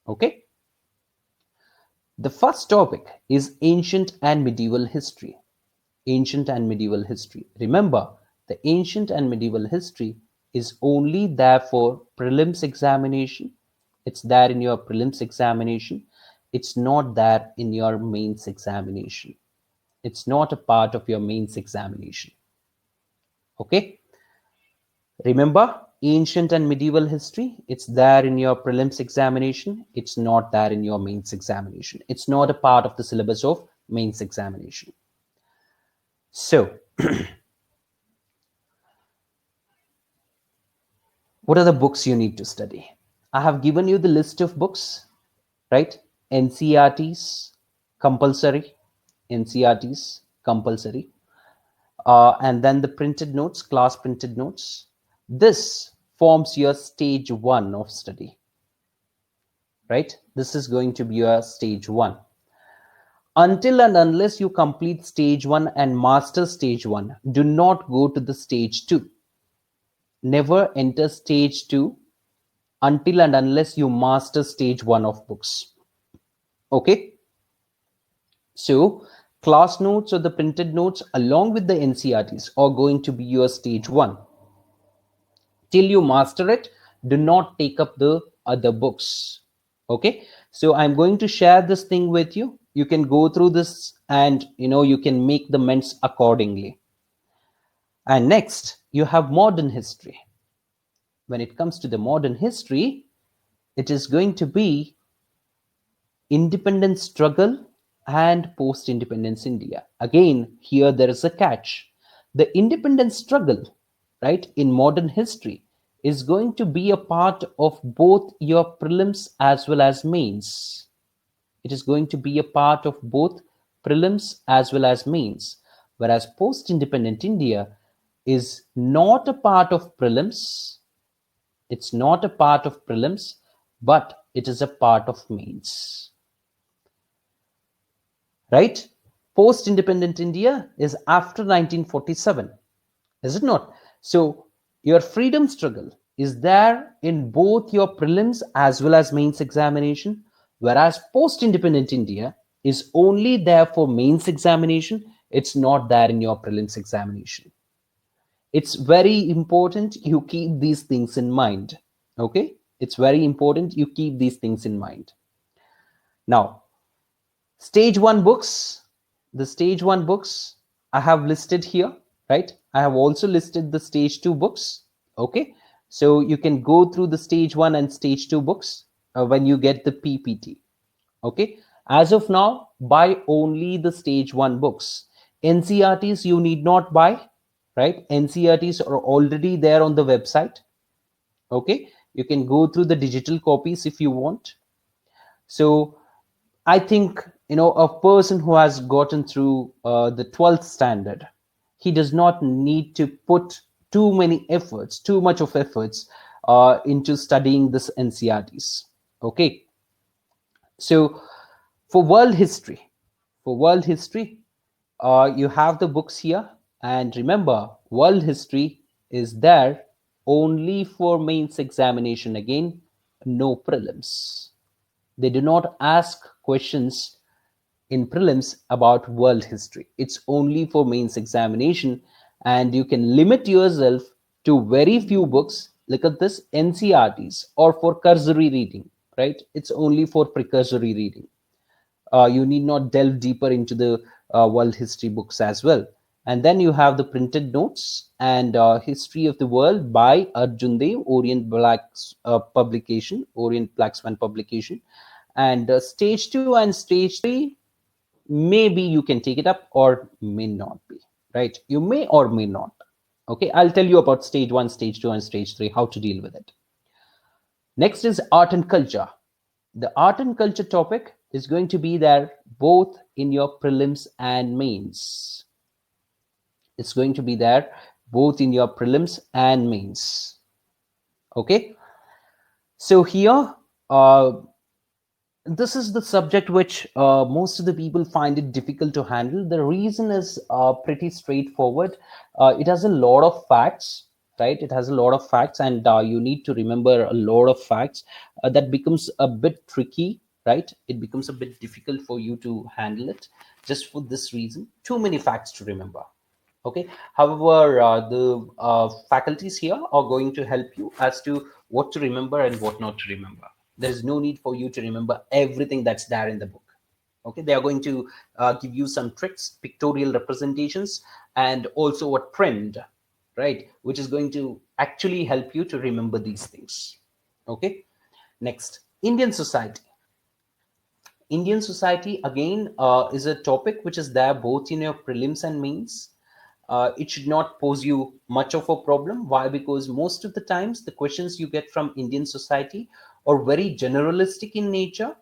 Okay. The first topic is ancient and medieval history. Ancient and medieval history. Remember, the ancient and medieval history is only there for prelims examination. It's there in your prelims examination. It's not there in your mains examination. It's not a part of your mains examination. Okay. Remember, ancient and medieval history, it's there in your prelims examination. It's not there in your mains examination. It's not a part of the syllabus of mains examination. So, what are the books you need to study? I have given you the list of books, right? NCERTs, compulsory. NCERTs, compulsory. and then the printed notes, class printed notes. This forms your stage 1 of study, right? This is going to be your stage 1. Until and unless you complete stage 1 and master stage 1, do not go to the stage 2. Never enter stage 2 until and unless you master stage 1 of books. Okay? So, class notes or the printed notes along with the NCRTs are going to be your stage 1. Till you master it, do not take up the other books. Okay? So, I'm going to share this thing with you. You can go through this and you can make the mends accordingly. And next, you have modern history. When it comes to the modern history, it is going to be independence struggle and post-independence India. Again, here there is a catch. The independence struggle, right, in modern history is going to be a part of both your prelims as well as mains. It is going to be a part of both prelims as well as mains. Whereas post-independent India is not a part of prelims. It's not a part of prelims, but it is a part of mains. Right? Post-independent India is after 1947, is it not? So your freedom struggle is there in both your prelims as well as mains examination, whereas post-independent India is only there for mains examination. It's not there in your prelims examination. It's very important you keep these things in mind. Okay? It's very important you keep these things in mind. Now, stage 1 books, the stage 1 books I have listed here, right? I have also listed the stage 2 books. Okay, so you can go through the stage 1 and stage 2 books when you get the PPT. Okay, as of now, buy only the stage 1 books. NCRTs you need not buy, right? NCRTs are already there on the website. Okay, you can go through the digital copies if you want. So I think, a person who has gotten through the 12th standard, he does not need to put too much of efforts into studying this NCRTs. Okay. So for world history, you have the books here. And remember, world history is there only for mains examination. Again, no prelims. They do not ask questions in prelims about world history. It's only for mains examination, and you can limit yourself to very few books. Look at this, NCRTs, or for cursory reading, right? It's only for precursory reading. You need not delve deeper into the world history books as well. And then you have the printed notes and history of the world by Arjun Dev, Orient Black Swan publication. And stage 2 and stage 3, maybe you can take it up or may not be, right? You may or may not. Okay, I'll tell you about stage 1, stage 2, and stage 3, how to deal with it. Next is art and culture. The art and culture topic is going to be there both in your prelims and mains. It's going to be there both in your prelims and mains. Okay, so here this is the subject which most of the people find it difficult to handle. The reason is pretty straightforward. It has a lot of facts, right? It has a lot of facts, and you need to remember a lot of facts. That becomes a bit tricky, right? It becomes a bit difficult for you to handle it just for this reason. Too many facts to remember. Okay, however, the faculties here are going to help you as to what to remember and what not to remember. There is no need for you to remember everything that's there in the book. Okay, they are going to give you some tricks, pictorial representations, and also a trend, right, which is going to actually help you to remember these things. Okay, next, Indian society. Indian society again is a topic which is there both in your prelims and mains. It should not pose you much of a problem. Why? Because most of the times the questions you get from Indian society are very generalistic in nature.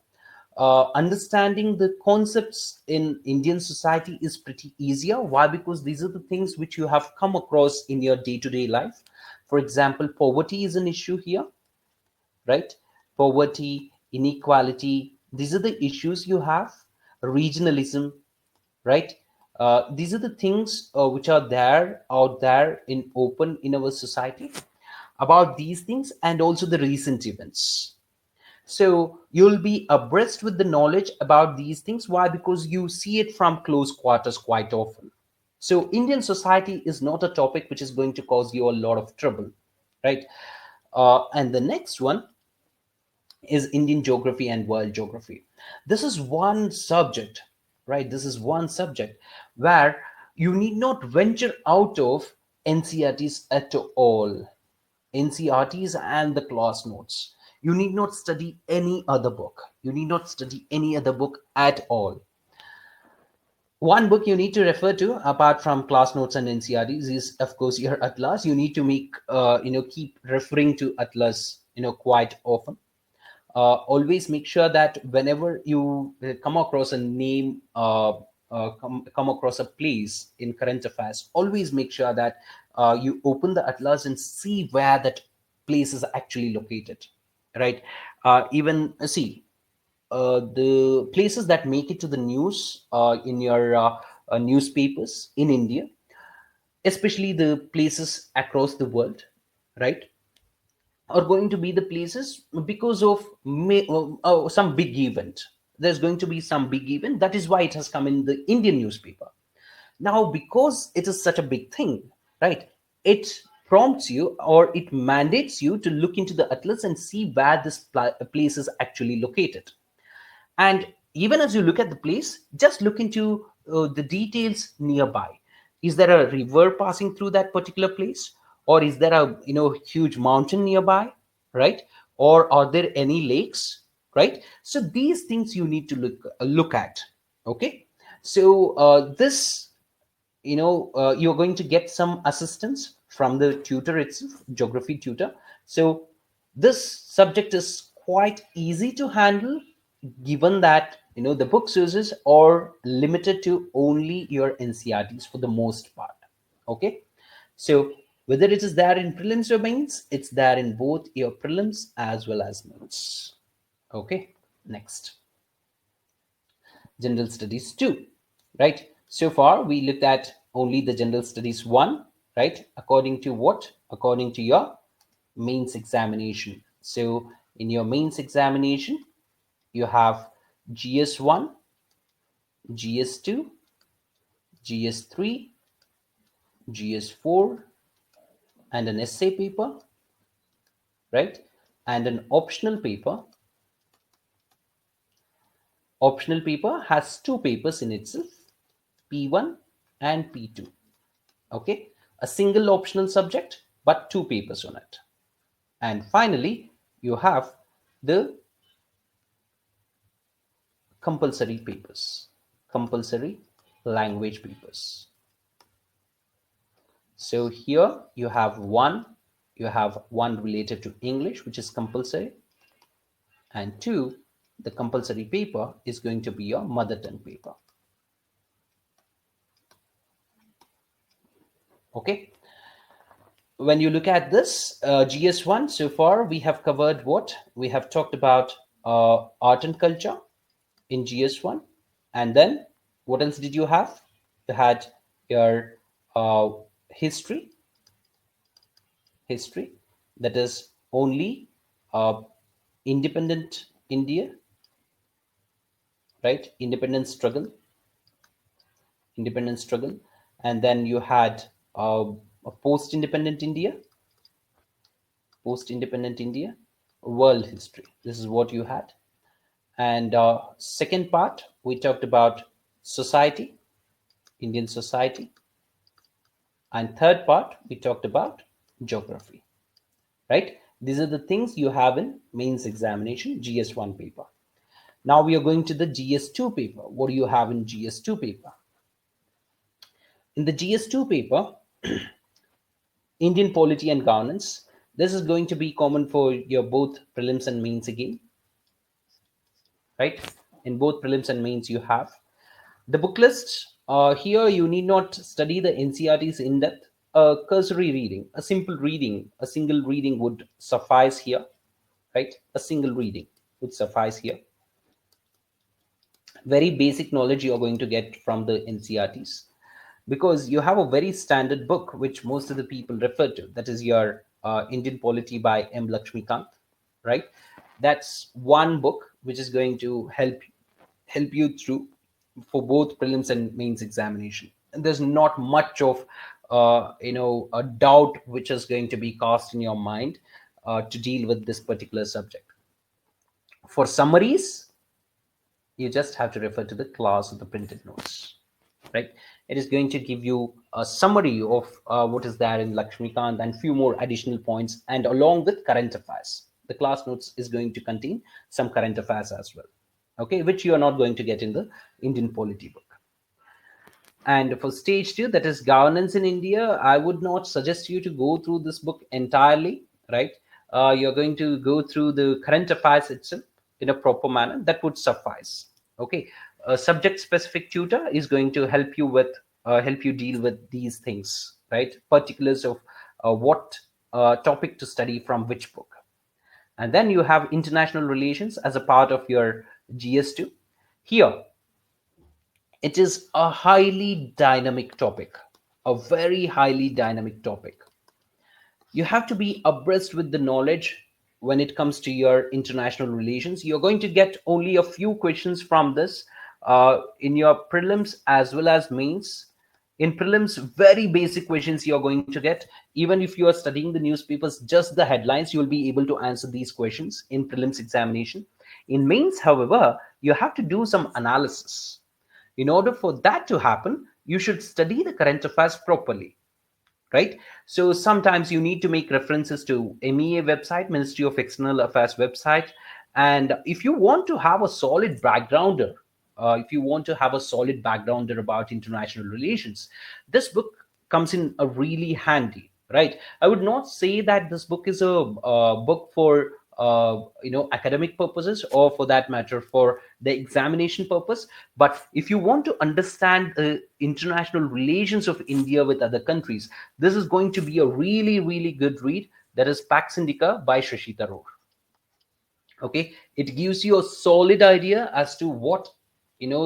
Understanding the concepts in Indian society is pretty easier. Why? Because these are the things which you have come across in your day-to-day life. For example, poverty is an issue here, right? Poverty, inequality, these are the issues you have. Regionalism, right? These are the things which are there out there in open in our society about these things, and also the recent events. So you'll be abreast with the knowledge about these things. Why? Because you see it from close quarters quite often. So Indian society is not a topic which is going to cause you a lot of trouble, right? And the next one is Indian geography and world geography. This is one subject, right? This is one subject where you need not venture out of NCRTs at all. NCRTs and the class notes. You need not study any other book. You need not study any other book at all. One book you need to refer to apart from class notes and NCRTs is, of course, your atlas. You need to keep referring to atlas, quite often. Always make sure that whenever you come across a name, come across a place in current affairs, always make sure that you open the atlas and see where that place is actually located, right? Even see the places that make it to the news in your newspapers in India, especially the places across the world, right, are going to be the places because of some big event. There's going to be some big event. That is why it has come in the Indian newspaper. Now, because it is such a big thing, right, it prompts you or it mandates you to look into the atlas and see where this place is actually located. And even as you look at the place, just look into the details nearby. Is there a river passing through that particular place, or is there a huge mountain nearby, right? Or are there any lakes, right? So these things you need to look at. Okay, so this you're going to get some assistance from the tutor itself, geography tutor. So this subject is quite easy to handle, given that the book sources are limited to only your NCRTs for the most part. Okay, so whether it is there in prelims or mains, it's there in both your prelims as well as mains. Okay, next, general studies 2, right? So far we looked at only the general studies 1, right? According to what? According to your mains examination. So in your mains examination you have GS1, GS2, GS3, GS4, and an essay paper, right? And an optional paper. Optional paper has two papers in itself, P1 and P2. Okay, a single optional subject, but two papers on it. And finally, you have the compulsory papers, compulsory language papers. So here you have one related to English, which is compulsory, and two, the compulsory paper is going to be your mother tongue paper. Okay, when you look at this GS1, so far we have covered what? We have talked about art and culture in GS1. And then what else did you have? You had your history, that is only uh, independent India, right? Independence struggle. And then you had a post-independent India, world history. This is what you had. And second part, we talked about society, Indian society. And third part, we talked about geography, right? These are the things you have in mains examination, GS1 paper. Now we are going to the GS2 paper. What do you have in GS2 paper? In the GS2 paper, Indian polity and governance, this is going to be common for your both prelims and mains again, right? In both prelims and mains you have. The book list, here you need not study the NCRTs in depth. A cursory reading, a simple reading, a single reading would suffice here, right? A single reading would suffice here. Very basic knowledge you're going to get from the NCRTs, because you have a very standard book which most of the people refer to. That is your Indian Polity by M. Lakshmikant, right? That's one book which is going to help you through for both prelims and mains examination. And there's not much of a doubt which is going to be cast in your mind to deal with this particular subject. For summaries, you just have to refer to the class of the printed notes, right? It is going to give you a summary of what is there in Lakshmikant and few more additional points, and along with current affairs. The class notes is going to contain some current affairs as well, okay, which you are not going to get in the Indian Polity book. And for stage 2, that is governance in India, I would not suggest you to go through this book entirely, right? You're going to go through the current affairs itself in a proper manner. That would suffice. Okay. A subject specific tutor is going to help you deal with these things, right? Particulars of what topic to study from which book. And then you have international relations as a part of your GS2. Here, it is a highly dynamic topic, a very highly dynamic topic. You have to be abreast with the knowledge when it comes to your international relations. You're going to get only a few questions from this in your prelims as well as mains. In prelims, very basic questions you're going to get. Even if you are studying the newspapers, just the headlines, you'll be able to answer these questions in prelims examination. In mains, however, you have to do some analysis. In order for that to happen, you should study the current affairs properly, right? So sometimes you need to make references to MEA website, Ministry of External Affairs website. And if you want to have a solid backgrounder, about international relations, this book comes in a really handy, right? I would not say that this book is a book for academic purposes, or for that matter for the examination purpose. But if you want to understand the international relations of India with other countries, this is going to be a really, really good read. That is Pax Indica by Shashi Tharoor. Okay, it gives you a solid idea as to what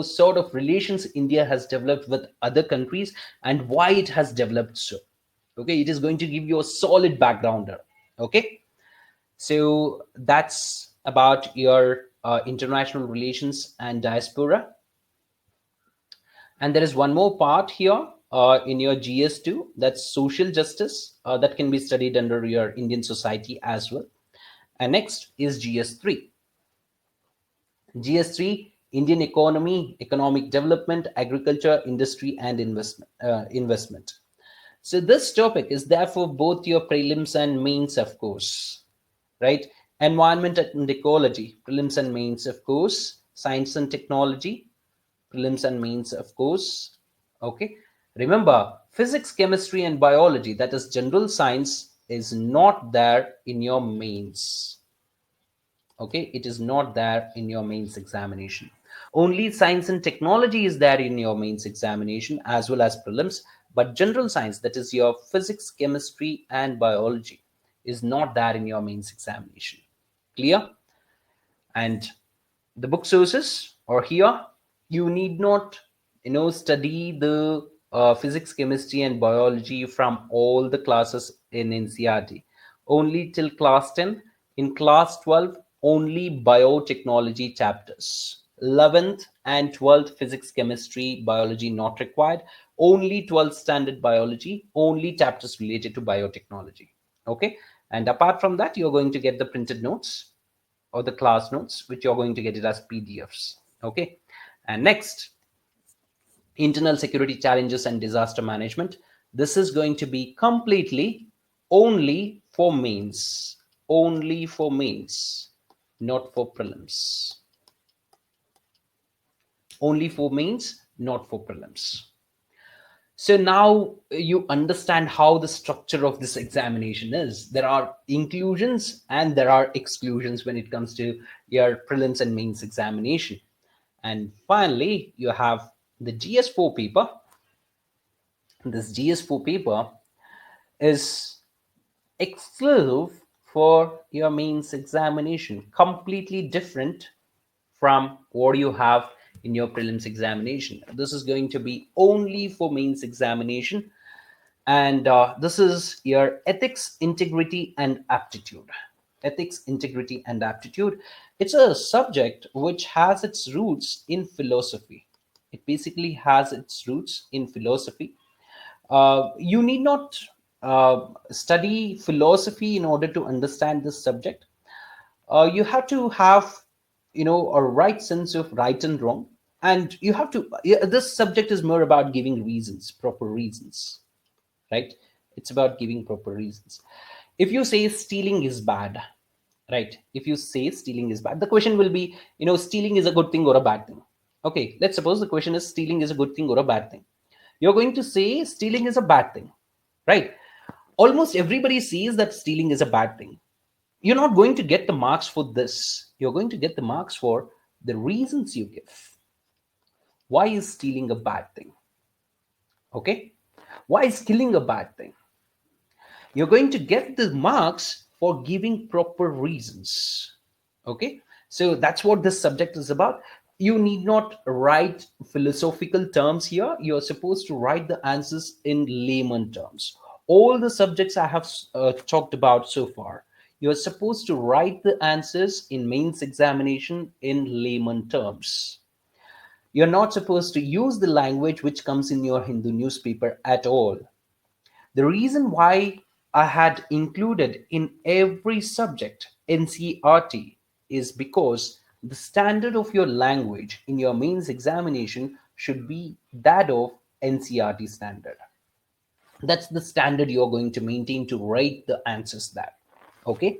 sort of relations India has developed with other countries and why it has developed so. Okay, it is going to give you a solid backgrounder. Okay, so that's about your international relations and diaspora. And there is one more part here in your GS2, that's social justice, that can be studied under your Indian society as well. And next is GS3. GS3, Indian economy, economic development, agriculture, industry, and investment. So this topic is there for both your prelims and mains, of course, right? Environment and ecology, prelims and mains, of course. Science and technology, prelims and mains, of course. Okay. Remember, physics, chemistry, and biology, that is general science, is not there in your mains. Okay, it is not there in your mains examination. Only science and technology is there in your mains examination as well as prelims, but general science, that is your physics, chemistry, and biology, is not there in your mains examination. Clear? And the book sources are here. You need not study the physics, chemistry, and biology from all the classes in NCRT. Only till class 10. In class 12, only biotechnology chapters. 11th and 12th, physics, chemistry, biology not required. Only 12th standard biology, only chapters related to biotechnology. Okay, and apart from that, you're going to get the printed notes or the class notes, which you're going to get it as PDFs. Okay, and next, internal security challenges and disaster management. This is going to be completely only for mains, not for prelims. Only for mains, not for prelims. So now you understand how the structure of this examination is. There are inclusions and there are exclusions when it comes to your prelims and mains examination. And finally, you have the Gs4 paper. This Gs4 paper is exclusive for your mains examination, completely different from what you have in your prelims examination. This is going to be only for mains examination, and this is your ethics, integrity, and aptitude. Ethics, integrity, and aptitude. It's a subject which has its roots in philosophy. It basically has its roots in philosophy. You need not study philosophy in order to understand this subject. You have to have, a right sense of right and wrong, and you have to. Yeah, this subject is more about giving reasons, proper reasons, right? It's about giving proper reasons. If you say stealing is bad, right? If you say stealing is bad, the question will be, stealing is a good thing or a bad thing. Okay, let's suppose the question is stealing is a good thing or a bad thing. You're going to say stealing is a bad thing, right? Almost everybody sees that stealing is a bad thing. You're not going to get the marks for this. You're going to get the marks for the reasons you give. Why is stealing a bad thing? Okay? Why is killing a bad thing? You're going to get the marks for giving proper reasons. Okay, so that's what this subject is about. You need not write philosophical terms here. You're supposed to write the answers in layman terms. All the subjects I have talked about so far, you're supposed to write the answers in mains examination in layman terms. You're not supposed to use the language which comes in your Hindu newspaper at all. The reason why I had included in every subject NCRT is because the standard of your language in your mains examination should be that of NCRT standard. That's the standard you're going to maintain to write the answers that. Okay.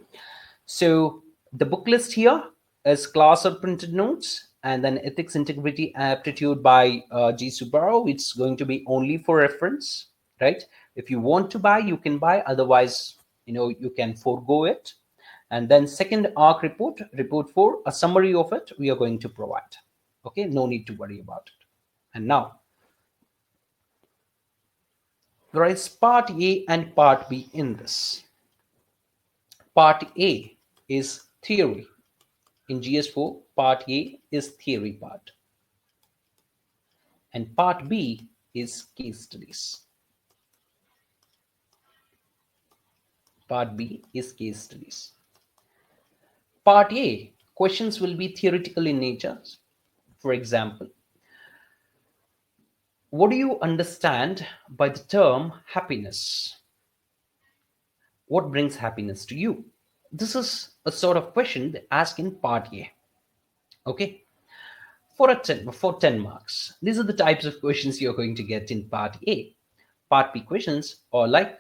So the book list here is class or printed notes, and then ethics, integrity, aptitude by G. Subarao. It's going to be only for reference, right? If you want to buy, you can buy. Otherwise, you can forego it. And then second ARC report, report 4, a summary of it we are going to provide. Okay, no need to worry about it. And now, there is part A and part B in this. Part A is theory. In Gs4, part A is theory part, and part B is case studies. Part B is case studies. Part A, questions will be theoretical in nature. For example, what do you understand by the term happiness? What brings happiness to you? This is a sort of question they ask in part A. Okay, for 10 marks. These are the types of questions you're going to get in part A. Part B questions are like,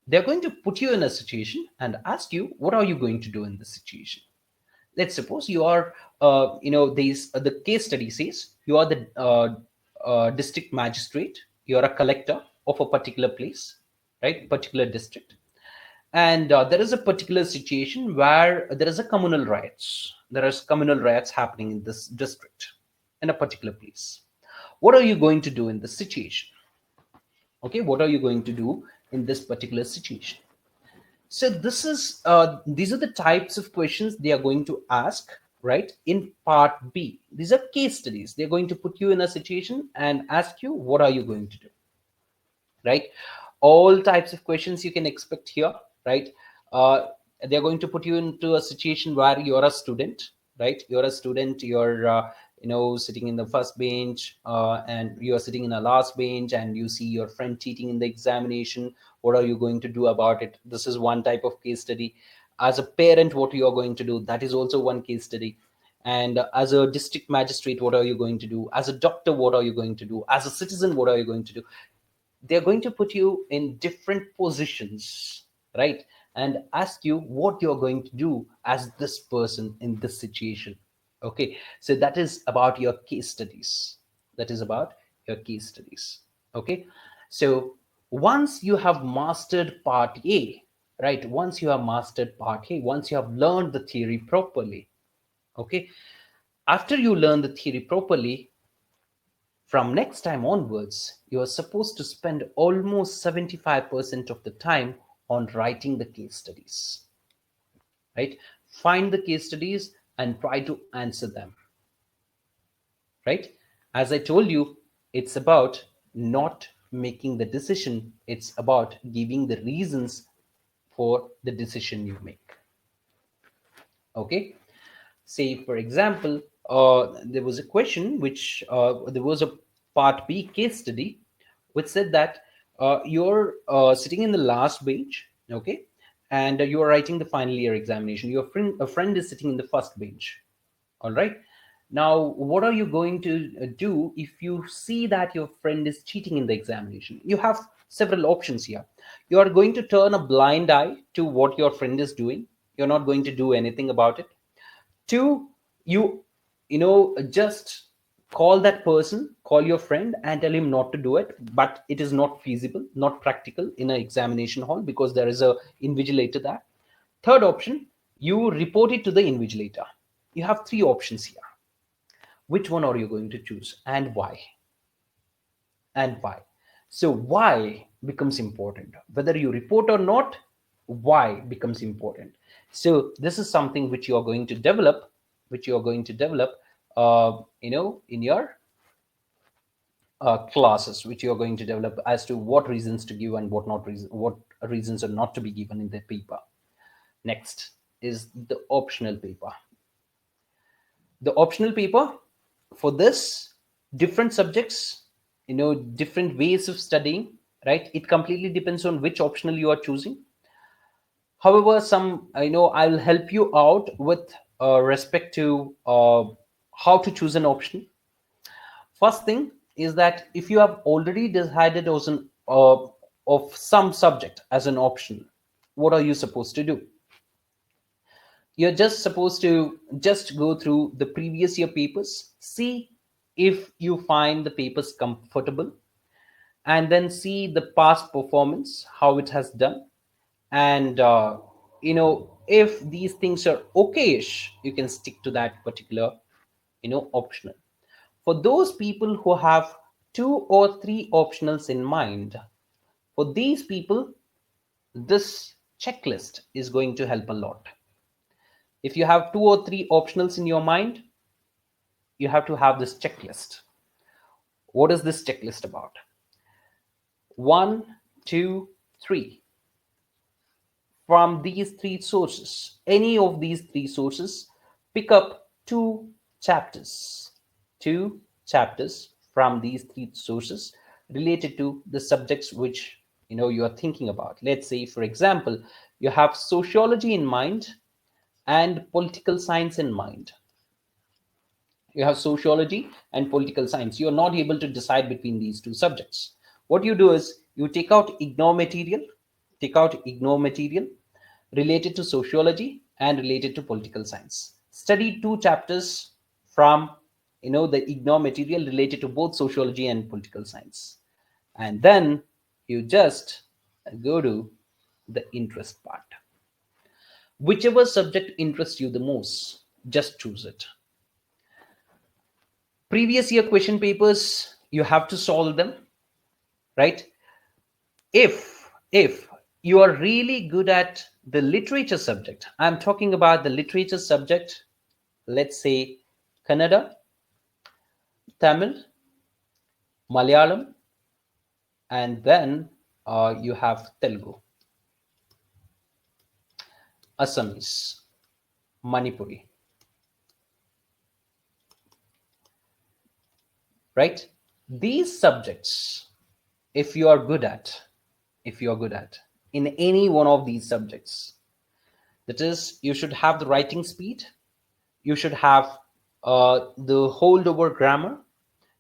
they're going to put you in a situation and ask you, what are you going to do in this situation? Let's suppose you are, the case study says you are the district magistrate, you're a collector of a particular place, right? Particular district. And there is a particular situation where there is a communal riots. There is communal riots happening in this district, in a particular place. What are you going to do in this situation? Okay, what are you going to do in this particular situation? So these are the types of questions they are going to ask, right? In part B, these are case studies. They're going to put you in a situation and ask you, what are you going to do, right? All types of questions you can expect here, right? uh, they're going to put you into a situation where you're a student, right? You're a student, you're sitting in the first bench, and you're sitting in the last bench, and you see your friend cheating in the examination. What are you going to do about it? This is one type of case study. As a parent, what you are going to do, that is also one case study. And as a district magistrate, what are you going to do? As a doctor, what are you going to do? As a citizen, what are you going to do? They're going to put you in different positions, right? And ask you what you're going to do as this person in this situation. Okay, so that is about your case studies. That is about your case studies. Okay, so once you have mastered part A, right? Once you have mastered part A, once you have learned the theory properly, okay, After you learn the theory properly, from next time onwards, you are supposed to spend almost 75% of the time on writing the case studies, right? Find the case studies and try to answer them, right? As I told you, it's about not making the decision, it's about giving the reasons for the decision you make. Okay, say for example, there was a question which there was a part B case study which said that you're sitting in the last bench, okay, and you are writing the final year examination. Your friend, a friend is sitting in the first bench. All right. Now, what are you going to do if you see that your friend is cheating in the examination? You have several options here. You are going to turn a blind eye to what your friend is doing. You're not going to do anything about it. Two, just call that person, call your friend and tell him not to do it, but it is not feasible, not practical in an examination hall because there is a invigilator there. Third option, you report it to the invigilator. You have three options here. Which one are you going to choose and why? And why? So why becomes important. Whether you report or not, why becomes important. So this is something which you are going to develop, in your classes, which you are going to develop as to what reasons to give and what reasons are not to be given in the paper. Next is the optional paper. The optional paper, for this, different subjects, different ways of studying, right? It completely depends on which optional you are choosing. However, I'll help you out with respect to how to choose an option. First thing is that if you have already decided of some subject as an option, what are you supposed to do? You're just supposed to just go through the previous year papers, see if you find the papers comfortable, and then see the past performance, how it has done. And if these things are okayish, you can stick to that particular optional. For those people who have 2 or 3 optionals in mind, for these people, this checklist is going to help a lot. If you have 2 or 3 optionals in your mind, you have to have this checklist. What is this checklist about? 1, 2, 3. From these 3 sources, any of these 3 sources, pick up 2 chapters. 2 chapters from these 3 sources related to the subjects which you are thinking about. Let's say, for example, you have sociology in mind and political science in mind. You have sociology and political science. You're not able to decide between these 2 subjects. What you do is you take out ignore material related to sociology and related to political science. Study 2 chapters from the ignore material related to both sociology and political science, and then you just go to the interest part. Whichever subject interests you the most, just choose it. Previous year question papers, you have to solve them, right? If you are really good at the literature subject, I'm talking about the literature subject, let's say Kannada, Tamil, Malayalam, and then you have Telugu, Assamese, Manipuri, right? These subjects, if you are good at in any one of these subjects, that is, you should have the writing speed, you should have the holdover grammar,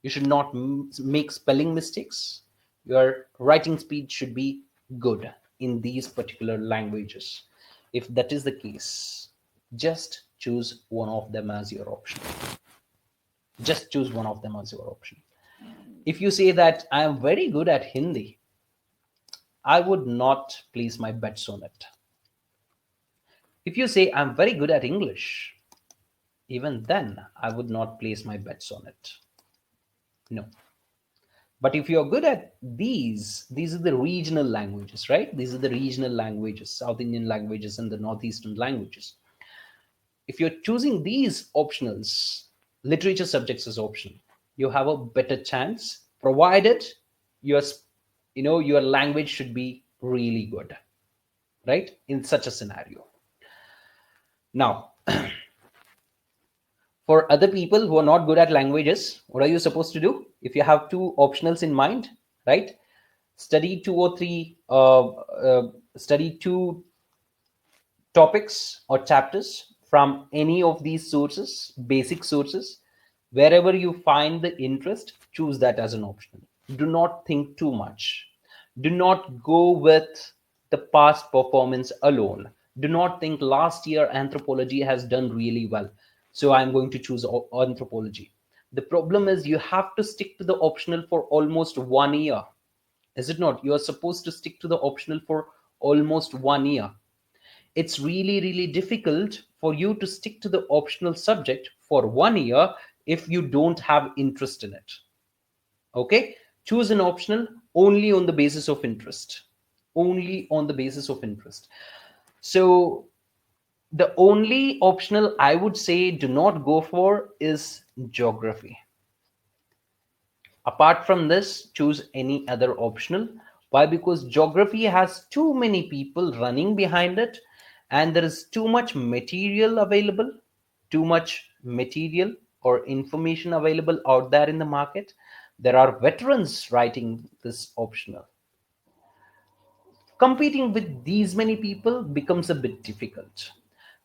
you should not make spelling mistakes, your writing speed should be good in these particular languages. If that is the case, just choose one of them as your option. Just choose one of them as your option. If you say that I am very good at Hindi, I would not place my bets on it. If you say I'm very good at English, even then I would not place my bets on it. No. But if you're good at these are the regional languages, right? These are the regional languages, South Indian languages and the Northeastern languages. If you're choosing these optionals, literature subjects is optional, you have a better chance, provided your your language should be really good, right? In such a scenario. Now, for other people who are not good at languages, what are you supposed to do? If you have two optionals in mind, right? Study two or three, study two topics or chapters from any of these sources, basic sources. Wherever you find the interest, choose that as an option. Do not think too much. Do not go with the past performance alone. Do not think last year anthropology has done really well, so I'm going to choose anthropology. The problem is you have to stick to the optional for almost 1 year. Is it not? You are supposed to stick to the optional for almost 1 year. It's really difficult for you to stick to the optional subject for 1 year if you don't have interest in it. Okay, choose an optional only on the basis of interest, only on the basis of interest. So the only optional I would say do not go for is geography. Apart from this, choose any other optional. Why? Because geography has too many people running behind it, and there is too much material available, too much material or information available out there in the market. There are veterans writing this optional. Competing with these many people becomes a bit difficult.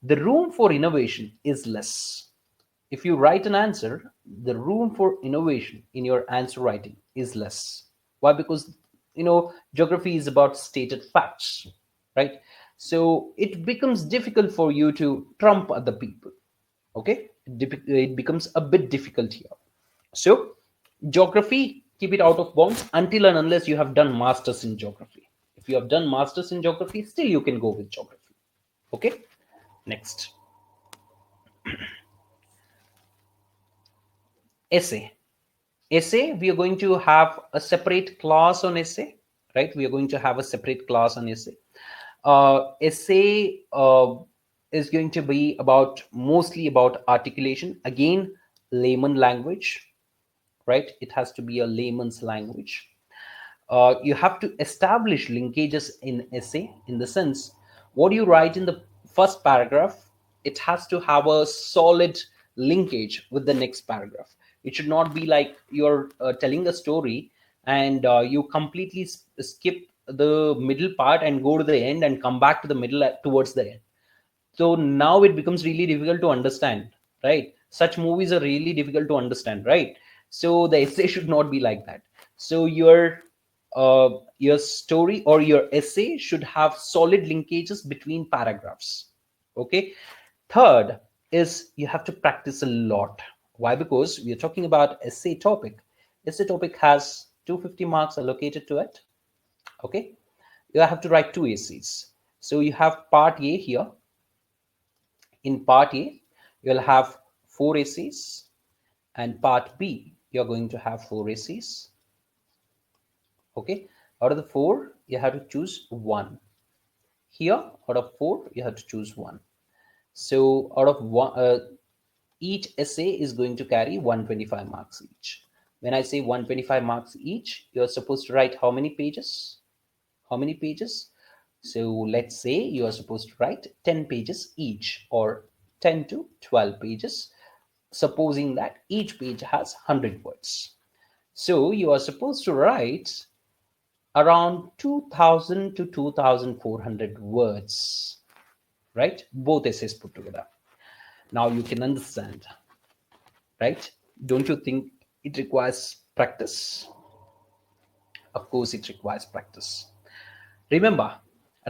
The room for innovation is less. If you write an answer, the room for innovation in your answer writing is less. Why? Because geography is about stated facts, right? So it becomes difficult for you to trump other people. Okay, it becomes a bit difficult here. So geography, keep it out of bounds until and unless you have done masters in geography. If you have done masters in geography, still you can go with geography. Okay, next. Essay. We are going to have a separate class on essay, right? We are going to have a separate class on essay. Essay is going to be about mostly about articulation, again layman language, right? It has to be a layman's language. You have to establish linkages in essay, in the sense what you write in the first paragraph, it has to have a solid linkage with the next paragraph. It should not be like you're telling a story and you completely skip the middle part and go to the end and come back to the middle towards the end. So now it becomes really difficult to understand, right? Such movies are really difficult to understand, right? So the essay should not be like that. So your story or your essay should have solid linkages between paragraphs. Okay. Third is you have to practice a lot. Why? Because we are talking about essay topic. Essay topic has 250 marks allocated to it. Okay, you have to write two essays. So you have part A here. In part A, you'll have 4 essays, and part B, you're going to have 4 essays. Okay, out of the 4, you have to choose one. Here, out of 4, you have to choose one. So out of one, each essay is going to carry 125 marks each. When I say 125 marks each, you're supposed to write how many pages? How many pages? So let's say you are supposed to write 10 pages each, or 10 to 12 pages, supposing that each page has 100 words. So you are supposed to write around 2000 to 2400 words, right? Both essays put together. Now you can understand, right? Don't you think it requires practice? Of course, it requires practice. Remember,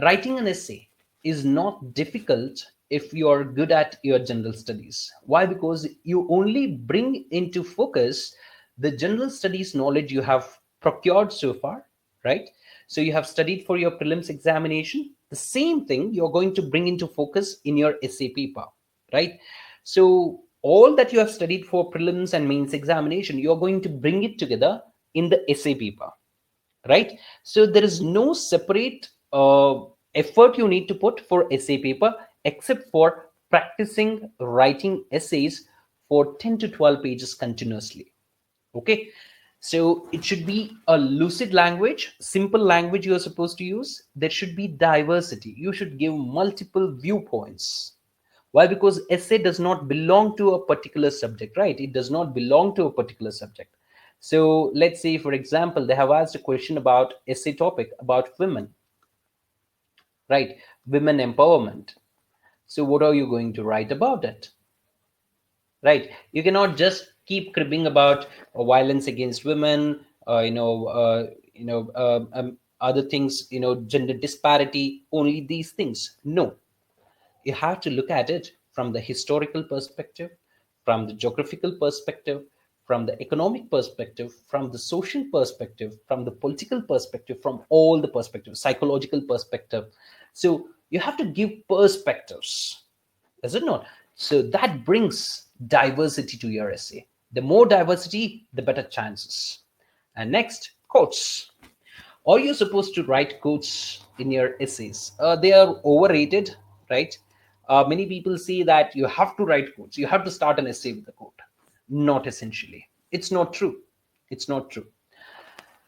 writing an essay is not difficult if you are good at your general studies. Why? Because you only bring into focus the general studies knowledge you have procured so far, right? So you have studied for your prelims examination. The same thing you're going to bring into focus in your essay paper, right? So All that you have studied for prelims and mains examination, you're going to bring it together in the essay paper, right? So there is no separate effort you need to put for essay paper except for practicing writing essays for 10 to 12 pages continuously. Okay, so it should be a lucid language, simple language you are supposed to use. There should be diversity. You should give multiple viewpoints. Why? Because essay does not belong to a particular subject, right? It does not belong to a particular subject. So let's say, for example, they have asked a question about essay topic about women, right? Women empowerment. So what are you going to write about it? Right? You cannot just keep cribbing about violence against women, other things, gender disparity, only these things. No, you have to look at it from the historical perspective, from the geographical perspective, from the economic perspective, from the social perspective, from the political perspective, from all the perspectives, psychological perspective. So you have to give perspectives, is it not? So that brings diversity to your essay. The more diversity, the better chances. And next, quotes. Are you supposed to write quotes in your essays? They are overrated, right? Many people say that you have to write quotes. You have to start an essay with a quote. Not essentially. It's not true. It's not true.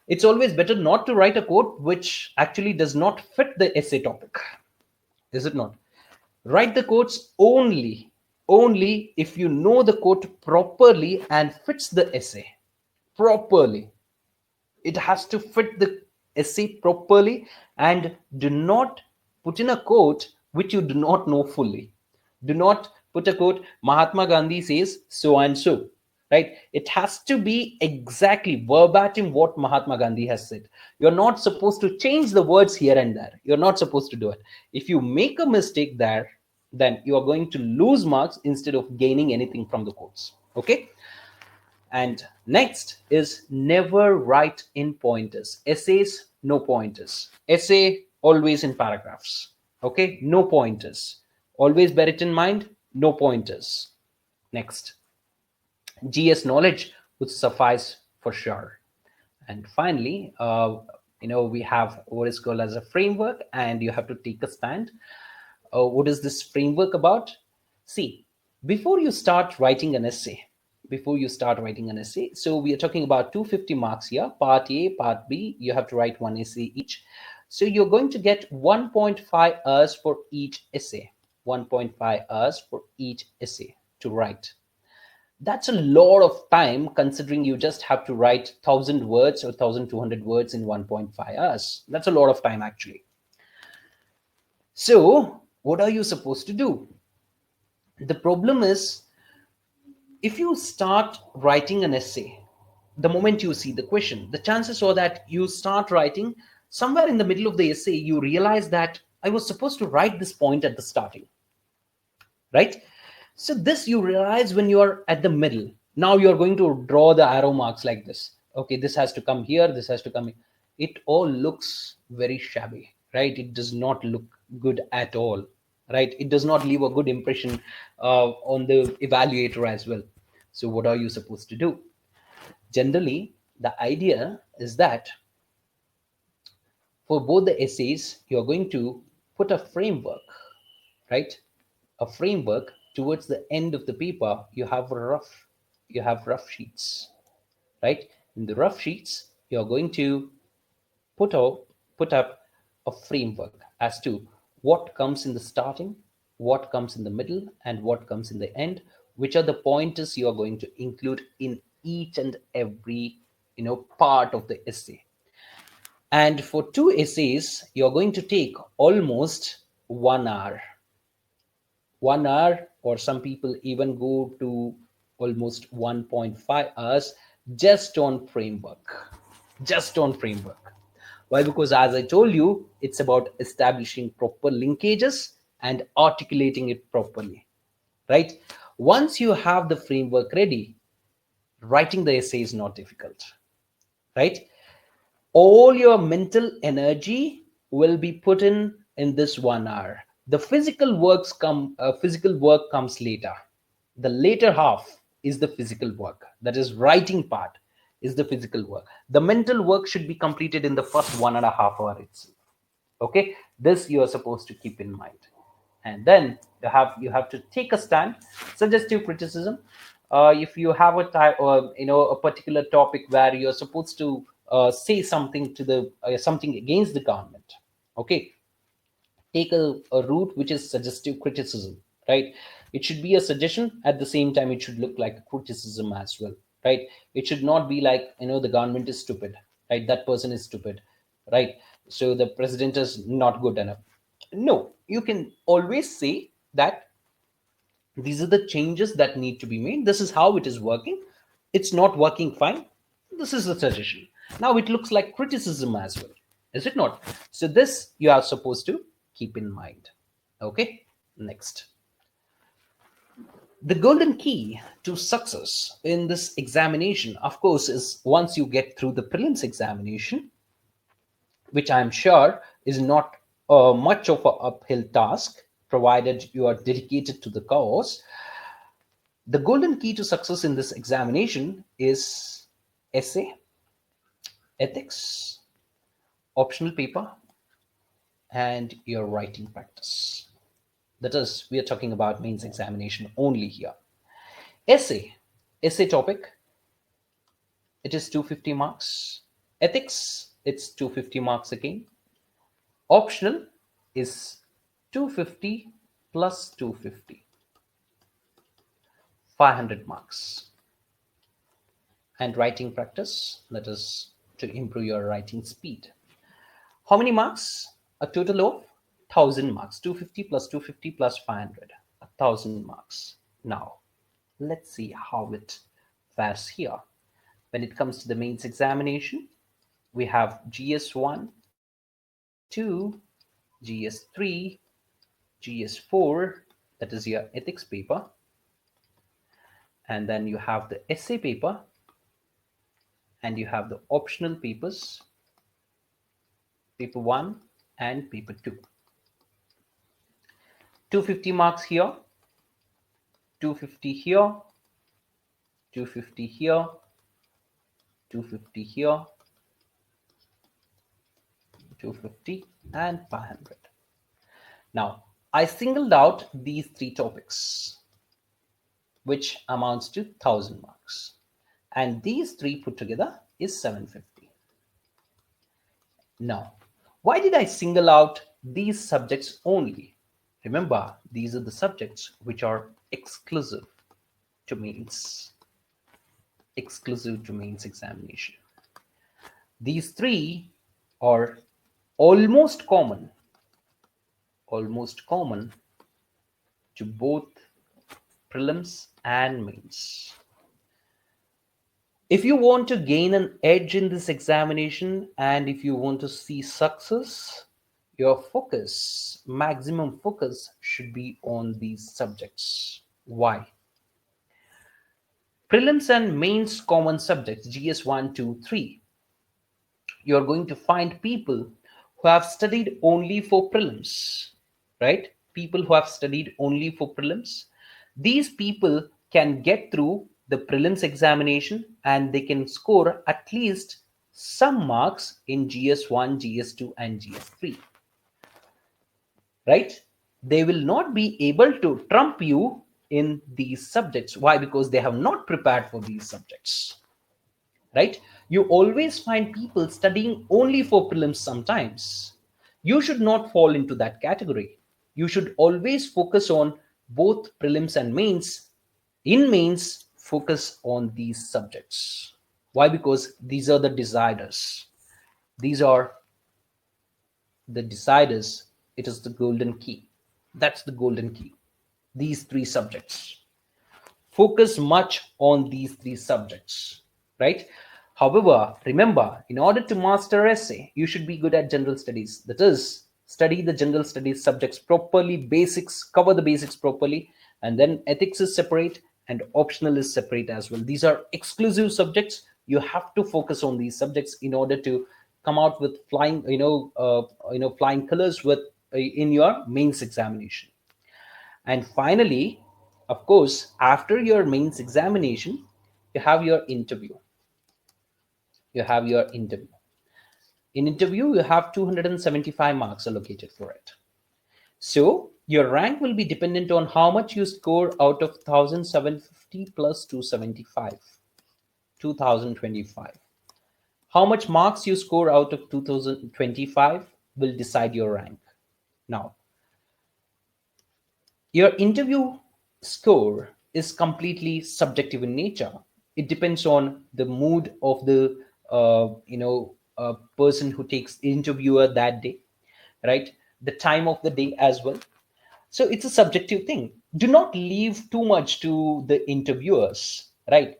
It's always better not to write a quote which actually does not fit the essay topic. Is it not? Write the quotes only if you know the quote properly and fits the essay properly. It has to fit the essay properly, and do not put in a quote which you do not know fully. Do not put a quote, Mahatma Gandhi says so and so, right? It has to be exactly verbatim what Mahatma Gandhi has said. You're not supposed to change the words here and there. You're not supposed to do it. If you make a mistake there, then you are going to lose marks instead of gaining anything from the quotes. Okay. And next is never write in pointers. Essays, no pointers. Essay, always in paragraphs. Okay, no pointers. Always bear it in mind, no pointers. Next, GS knowledge would suffice for sure. And finally, we have what is called as a framework, and you have to take a stand. What is this framework about? See, before you start writing an essay, so we are talking about 250 marks here, part A, part B, you have to write one essay each. So you're going to get 1.5 hours for each essay, 1.5 hours for each essay to write. That's a lot of time considering you just have to write 1,000 words or 1,200 words in 1.5 hours. That's a lot of time actually. So what are you supposed to do? The problem is, if you start writing an essay, the moment you see the question, the chances are that you start writing somewhere in the middle of the essay, you realize that I was supposed to write this point at the starting, right? So this you realize when you are at the middle. Now you are going to draw the arrow marks like this. Okay, this has to come here, this has to come here. It all looks very shabby, right? It does not look good at all, right? It does not leave a good impression on the evaluator as well. So what are you supposed to do? Generally, the idea is that for both the essays, you're going to put a framework, right? A framework. Towards the end of the paper, you have rough sheets, right? In the rough sheets, you're going to put up a framework as to what comes in the starting, what comes in the middle, and what comes in the end, which are the pointers you are going to include in each and every part of the essay. And for two essays, you're going to take almost 1 hour. 1 hour, or some people even go to almost 1.5 hours just on framework. Just on framework. Why? Because as I told you, it's about establishing proper linkages and articulating it properly, right? Once you have the framework ready, writing the essay is not difficult, right? All your mental energy will be put in this 1 hour. The physical work comes later. The later half is the physical work. That is, writing part is the physical work. The mental work should be completed in the first 1.5 hours itself. Okay, this you are supposed to keep in mind. And then you have to take a stand. Suggestive criticism. If you have a type or a particular topic where you're supposed to say something to the something against the government, okay, take a route which is suggestive criticism, right? It should be a suggestion, at the same time it should look like a criticism as well, right? It should not be like, the government is stupid, right? That person is stupid, right? So the president is not good enough. No, you can always say that these are the changes that need to be made. This is how it is working. It's not working fine. This is the suggestion. Now it looks like criticism as well, is it not? So this you are supposed to keep in mind. Okay, next. The golden key to success in this examination, of course, is once you get through the prelims examination, which I'm sure is not much of an uphill task, provided you are dedicated to the cause. The golden key to success in this examination is essay, ethics, optional paper, and your writing practice. That is, we are talking about mains examination only here. Essay topic, it is 250 marks. Ethics, it's 250 marks again. Optional is 250 plus 250, 500 marks. And writing practice, that is to improve your writing speed. How many marks? A total of 1000 marks. 250 plus 250 plus 500, 1000 marks. Now let's see how it fares here. When it comes to the mains examination, we have GS1, GS2, GS3, GS4, that is your ethics paper, and then you have the essay paper, and you have the optional papers, paper 1 and paper 2. 250 marks here, 250 here, 250 here, 250 here, 250, and 500. Now, I singled out these three topics, which amounts to 1000 marks. And these three put together is 750. Now, why did I single out these subjects only? Remember, these are the subjects which are exclusive to mains. Exclusive to mains examination. These three are almost common to both prelims and mains. If you want to gain an edge in this examination and if you want to see success, your focus, maximum focus, should be on these subjects. Why? Prelims and mains common subjects, GS1, 2, 3. You are going to find people who have studied only for prelims, right? People who have studied only for prelims. These people can get through the prelims examination and they can score at least some marks in GS1, GS2, and GS3. Right? They will not be able to trump you in these subjects. Why? Because they have not prepared for these subjects. Right? You always find people studying only for prelims sometimes. You should not fall into that category. You should always focus on both prelims and mains. In mains, focus on these subjects. Why? Because these are the deciders. These are the deciders. It is the golden key. That's the golden key. These three subjects. Focus much on these three subjects, right? However, remember, in order to master essay, you should be good at general studies. That is, study the general studies subjects properly, basics, cover the basics properly, and then ethics is separate and optional is separate as well. These are exclusive subjects. You have to focus on these subjects in order to come out with flying, flying colors with in your mains examination. And finally, Of course, after your mains examination, you have your interview. You have your interview. In interview, you have 275 marks allocated for it. So your rank will be dependent on how much you score out of 1750 plus 275, 2025. How much marks you score out of 2025 will decide your rank. Now, your interview score is completely subjective in nature. It depends on the mood of the person who takes interviewer that day, right? The time of the day as well. So it's a subjective thing. Do not leave too much to the interviewers, right?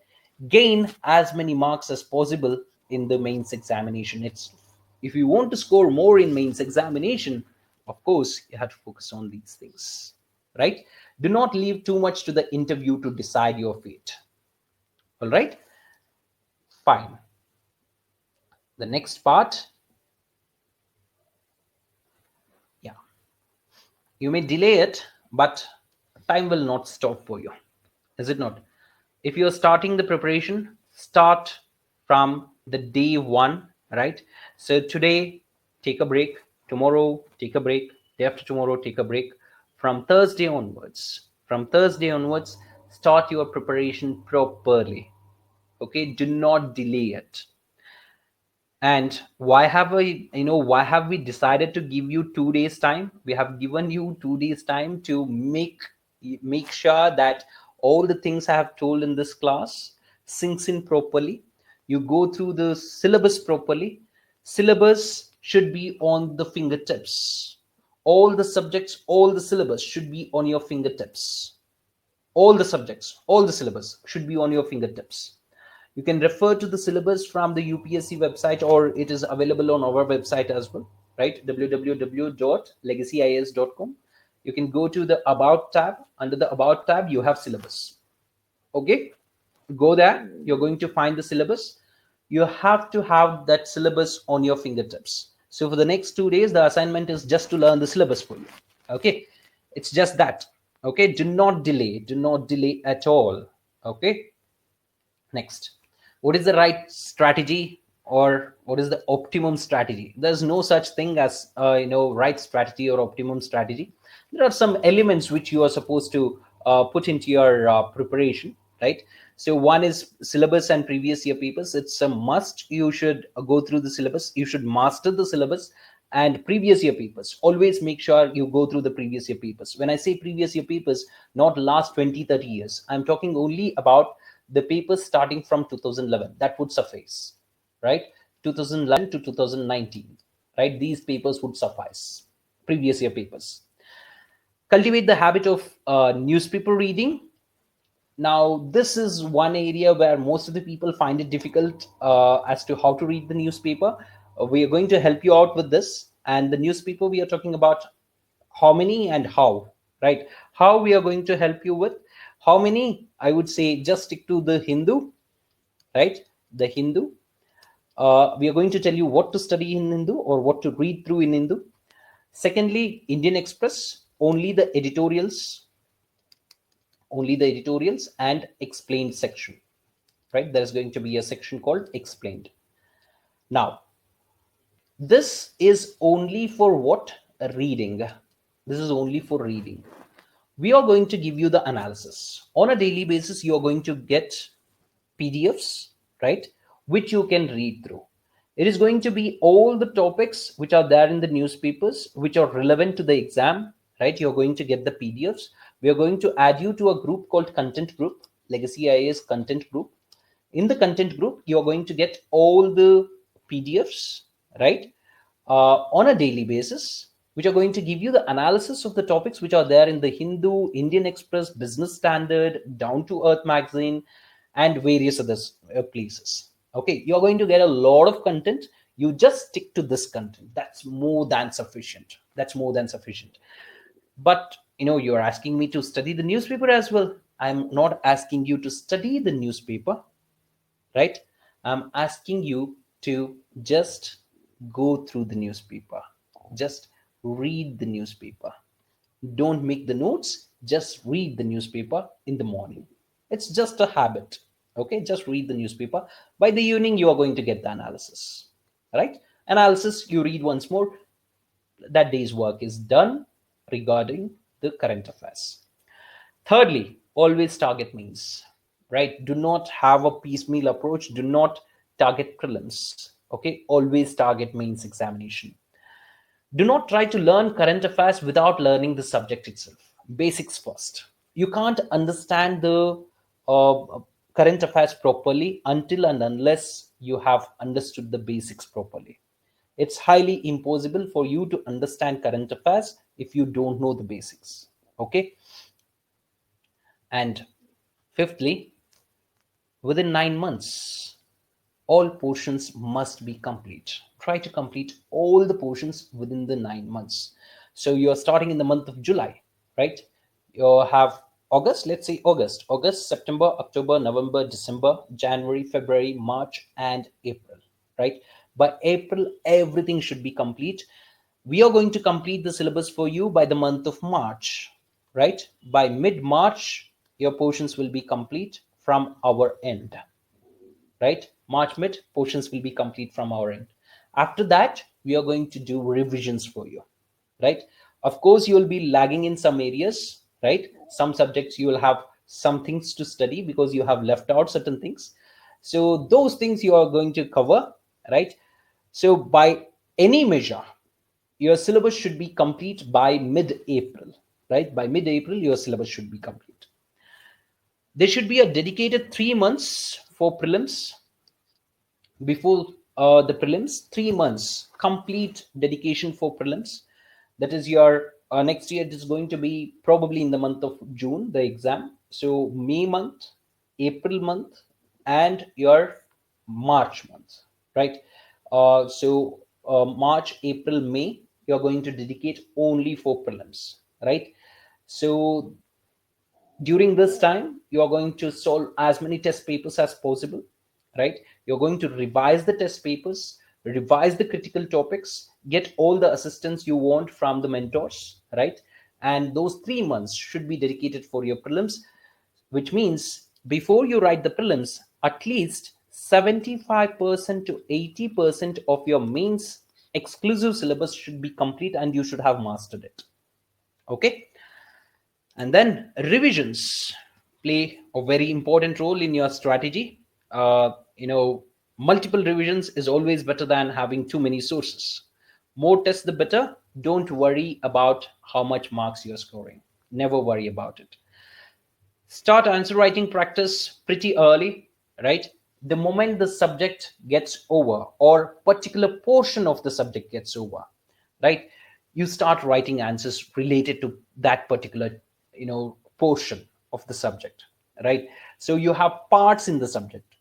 Gain as many marks as possible in the mains examination itself. If you want to score more in mains examination, of course, you have to focus on these things, right? Do not leave too much to the interview to decide your fate. All right? Fine. The next part, yeah, you may delay it, but time will not stop for you, is it not? If you're starting the preparation, start from the day one, right? So today, take a break. Tomorrow, take a break. Day after tomorrow, take a break. From Thursday onwards, start your preparation properly. Okay, do not delay it. And why have we decided to give you 2 days time? We have given you 2 days time to make sure that all the things I have told in this class sinks in properly. You go through the syllabus properly. Syllabus should be on the fingertips. All the subjects, all the syllabus should be on your fingertips. All the subjects, all the syllabus should be on your fingertips. You can refer to the syllabus from the UPSC website, or it is available on our website as well, right? www.legacyis.com. You can go to the About tab. Under the About tab, you have syllabus. Okay, go there. You're going to find the syllabus. You have to have that syllabus on your fingertips. So for the next 2 days, the assignment is just to learn the syllabus for you. Okay, it's just that. Okay, do not delay at all. Okay, next, what is the right strategy, or what is the optimum strategy? There's no such thing as right strategy or optimum strategy. There are some elements which you are supposed to put into your preparation, right? So one is syllabus and previous year papers. It's a must. You should go through the syllabus, you should master the syllabus. And previous year papers, always make sure you go through the previous year papers. When I say previous year papers, not last 20-30 years, I'm talking only about the papers starting from 2011. That would suffice, right? 2011 to 2019, right? These papers would suffice. Previous year papers. Cultivate the habit of newspaper reading. Now, this is one area where most of the people find it difficult as to how to read the newspaper. We are going to help you out with this. And the newspaper, we are talking about how many and how, right? How we are going to help you with how many, I would say just stick to the Hindu, right? The Hindu. We are going to tell you what to study in Hindu or what to read through in Hindu. Secondly, Indian Express, only the editorials and explained section, right? There's going to be a section called explained. Now, this is only for what? Reading. This is only for reading. We are going to give you the analysis. On a daily basis, you are going to get PDFs, right? Which you can read through. It is going to be all the topics which are there in the newspapers, which are relevant to the exam, right? You're going to get the PDFs. We are going to add you to a group called Content Group, Legacy IAS Content Group. In the Content Group, you're going to get all the PDFs, right? On a daily basis, which are going to give you the analysis of the topics which are there in the Hindu, Indian Express, Business Standard, Down to Earth magazine, and various other places. Okay, you're going to get a lot of content. You just stick to this content. That's more than sufficient. That's more than sufficient. But you're asking me to study the newspaper as well. I'm not asking you to study the newspaper, right? I'm asking you to just go through the newspaper, just read the newspaper. Don't make the notes, just read the newspaper in the morning. It's just a habit. Okay, just read the newspaper. By the evening, you are going to get the analysis. Right? Analysis, you read once more, that day's work is done regarding the current affairs. Thirdly, always target means, right? Do not have a piecemeal approach. Do not target prelims. Okay, always target mains examination. Do not try to learn current affairs without learning the subject itself. Basics first. You can't understand the current affairs properly until and unless you have understood the basics properly. It's highly impossible for you to understand current affairs if you don't know the basics. Okay. And fifthly, within 9 months, all portions must be complete. Try to complete all the portions within the 9 months. So you're starting in the month of July, right? You have August, let's say August, September, October, November, December, January, February, March, and April, right? By April, everything should be complete. We are going to complete the syllabus for you by the month of March, right? By mid-March, your portions will be complete from our end, right? March mid, portions will be complete from our end. After that, we are going to do revisions for you, right? Of course, you will be lagging in some areas, right? Some subjects you will have some things to study because you have left out certain things. So those things you are going to cover, right? So by any measure, your syllabus should be complete by mid-April, right? By mid-April, your syllabus should be complete. There should be a dedicated 3 months for prelims before the prelims. 3 months complete dedication for prelims. That is your next year. It is going to be probably in the month of June, the exam. So May month, April month, and your March month, right? March, April, May, you're going to dedicate only for prelims, right? So during this time, you are going to solve as many test papers as possible, right? You're going to revise the test papers, revise the critical topics, get all the assistance you want from the mentors, right? And those 3 months should be dedicated for your prelims, which means before you write the prelims, at least 75% to 80% of your mains exclusive syllabus should be complete and you should have mastered it. Okay. And then revisions play a very important role in your strategy. Multiple revisions is always better than having too many sources. More tests, the better. Don't worry about how much marks you're scoring. Never worry about it. Start answer writing practice pretty early, right? The moment the subject gets over or particular portion of the subject gets over, right, you start writing answers related to that particular portion of the subject, right? So you have parts in the subject.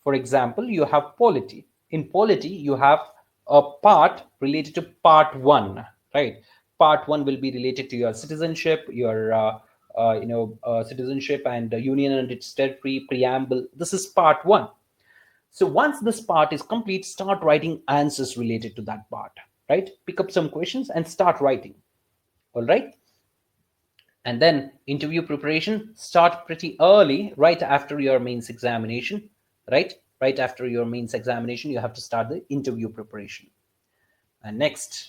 For example, you have polity. In polity, you have a part related to part one, right? Part one will be related to your citizenship, your citizenship and union and its territory, preamble. This is part one. So once this part is complete, start writing answers related to that part, right? Pick up some questions and start writing. All right. And then interview preparation, start pretty early, right after your mains examination, right? Right after your mains examination, you have to start the interview preparation. And next,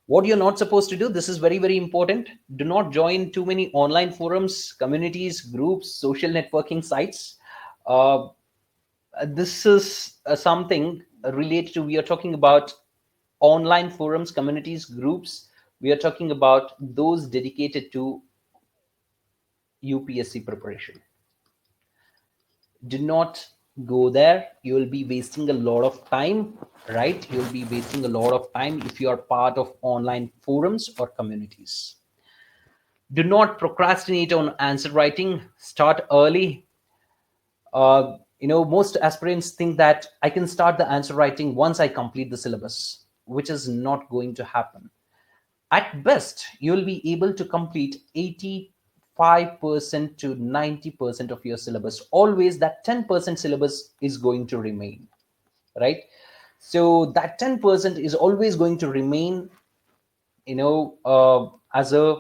what you're not supposed to do, this is very, very important. Do not join too many online forums, communities, groups, social networking sites. This is something related to, we are talking about online forums, communities, groups. We are talking about those dedicated to UPSC preparation. Do not go there. You will be wasting a lot of time, right? You'll be wasting a lot of time if you are part of online forums or communities. Do not procrastinate on answer writing. Start early. Most aspirants think that I can start the answer writing once I complete the syllabus, which is not going to happen. At best, you'll be able to complete 85% to 90% of your syllabus. Always that 10% syllabus is going to remain, right? So that 10% is always going to remain, as a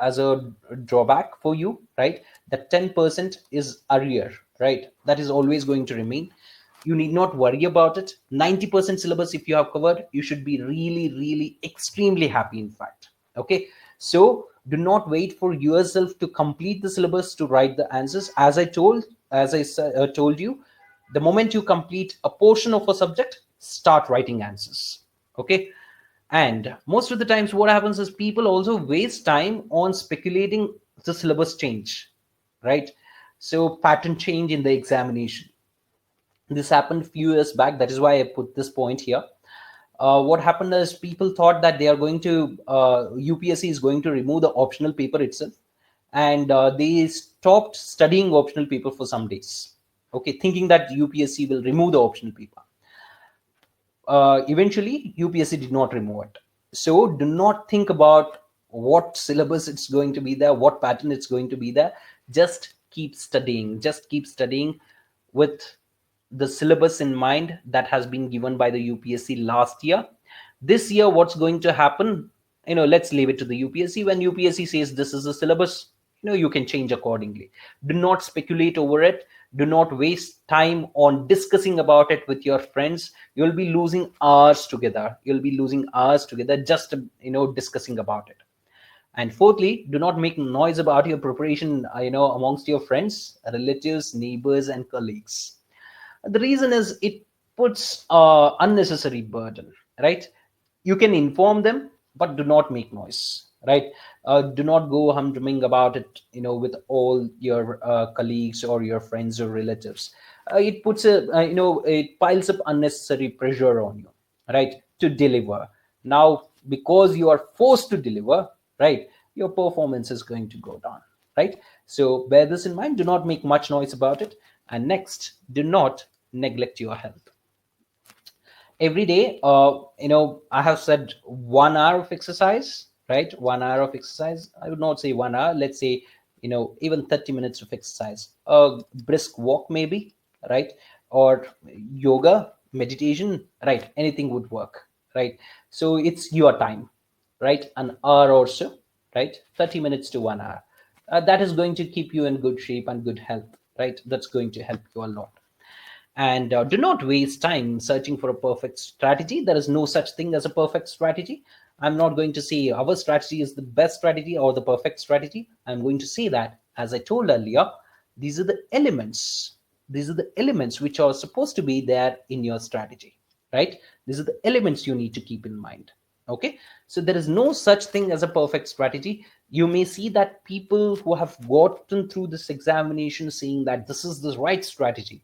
as a drawback for you, right? That 10% is arrear, right? That is always going to remain. You need not worry about it. 90% syllabus if you have covered, you should be really, really extremely happy, in fact. Okay, so do not wait for yourself to complete the syllabus to write the answers. As I told you, the moment you complete a portion of a subject, start writing answers. Okay, and most of the times what happens is people also waste time on speculating the syllabus change, right? So pattern change in the examination. This happened a few years back. That is why I put this point here. What happened is people thought that they are going to UPSC is going to remove the optional paper itself, and they stopped studying optional paper for some days. Okay, thinking that UPSC will remove the optional paper. Eventually, UPSC did not remove it. So do not think about what syllabus it's going to be there, what pattern it's going to be there. Just keep studying. Just keep studying with the syllabus in mind that has been given by the UPSC last year. This year, what's going to happen? Let's leave it to the UPSC. When UPSC says this is the syllabus, you can change accordingly. Do not speculate over it. Do not waste time on discussing about it with your friends. You'll be losing hours together. You'll be losing hours together just discussing about it. And fourthly, do not make noise about your preparation amongst your friends, relatives, neighbors, and colleagues. The reason is it puts unnecessary burden, right? You can inform them, but do not make noise, right? Do not go humdrumming about it with all your colleagues or your friends or relatives. It puts it piles up unnecessary pressure on you, right, to deliver. Now because you are forced to deliver, right, your performance is going to go down, right? So bear this in mind. Do not make much noise about it. And next, do not neglect your health. Every day, I have said 1 hour of exercise, right? 1 hour of exercise. I would not say 1 hour. Let's say, even 30 minutes of exercise. A brisk walk, maybe, right? Or yoga, meditation, right? Anything would work, right? So it's your time, right? An hour or so, right? 30 minutes to 1 hour. That is going to keep you in good shape and good health, right? That's going to help you a lot. And do not waste time searching for a perfect strategy. There is no such thing as a perfect strategy. I'm not going to say our strategy is the best strategy or the perfect strategy. I'm going to say that, as I told earlier, these are the elements. These are the elements which are supposed to be there in your strategy, right? These are the elements you need to keep in mind. Okay, so there is no such thing as a perfect strategy. You may see that people who have gotten through this examination saying that this is the right strategy.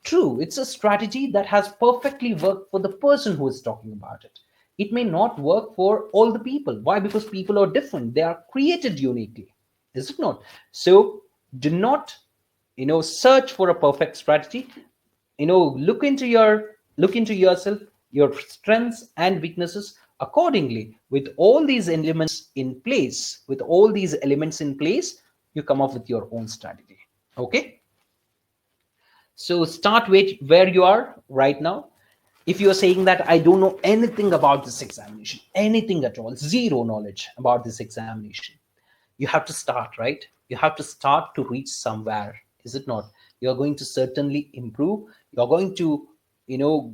True, it's a strategy that has perfectly worked for the person who is talking about it. It may not work for all the people. Why? Because people are different. They are created uniquely. Is it not? So do not, search for a perfect strategy. Look into yourself, your strengths and weaknesses accordingly. With all these elements in place, you come up with your own strategy. Okay. So start with where you are right now. If you're saying that I don't know anything about this examination, anything at all, zero knowledge about this examination, you have to start, right? You have to start to reach somewhere, is it not? You're going to certainly improve. You're going to,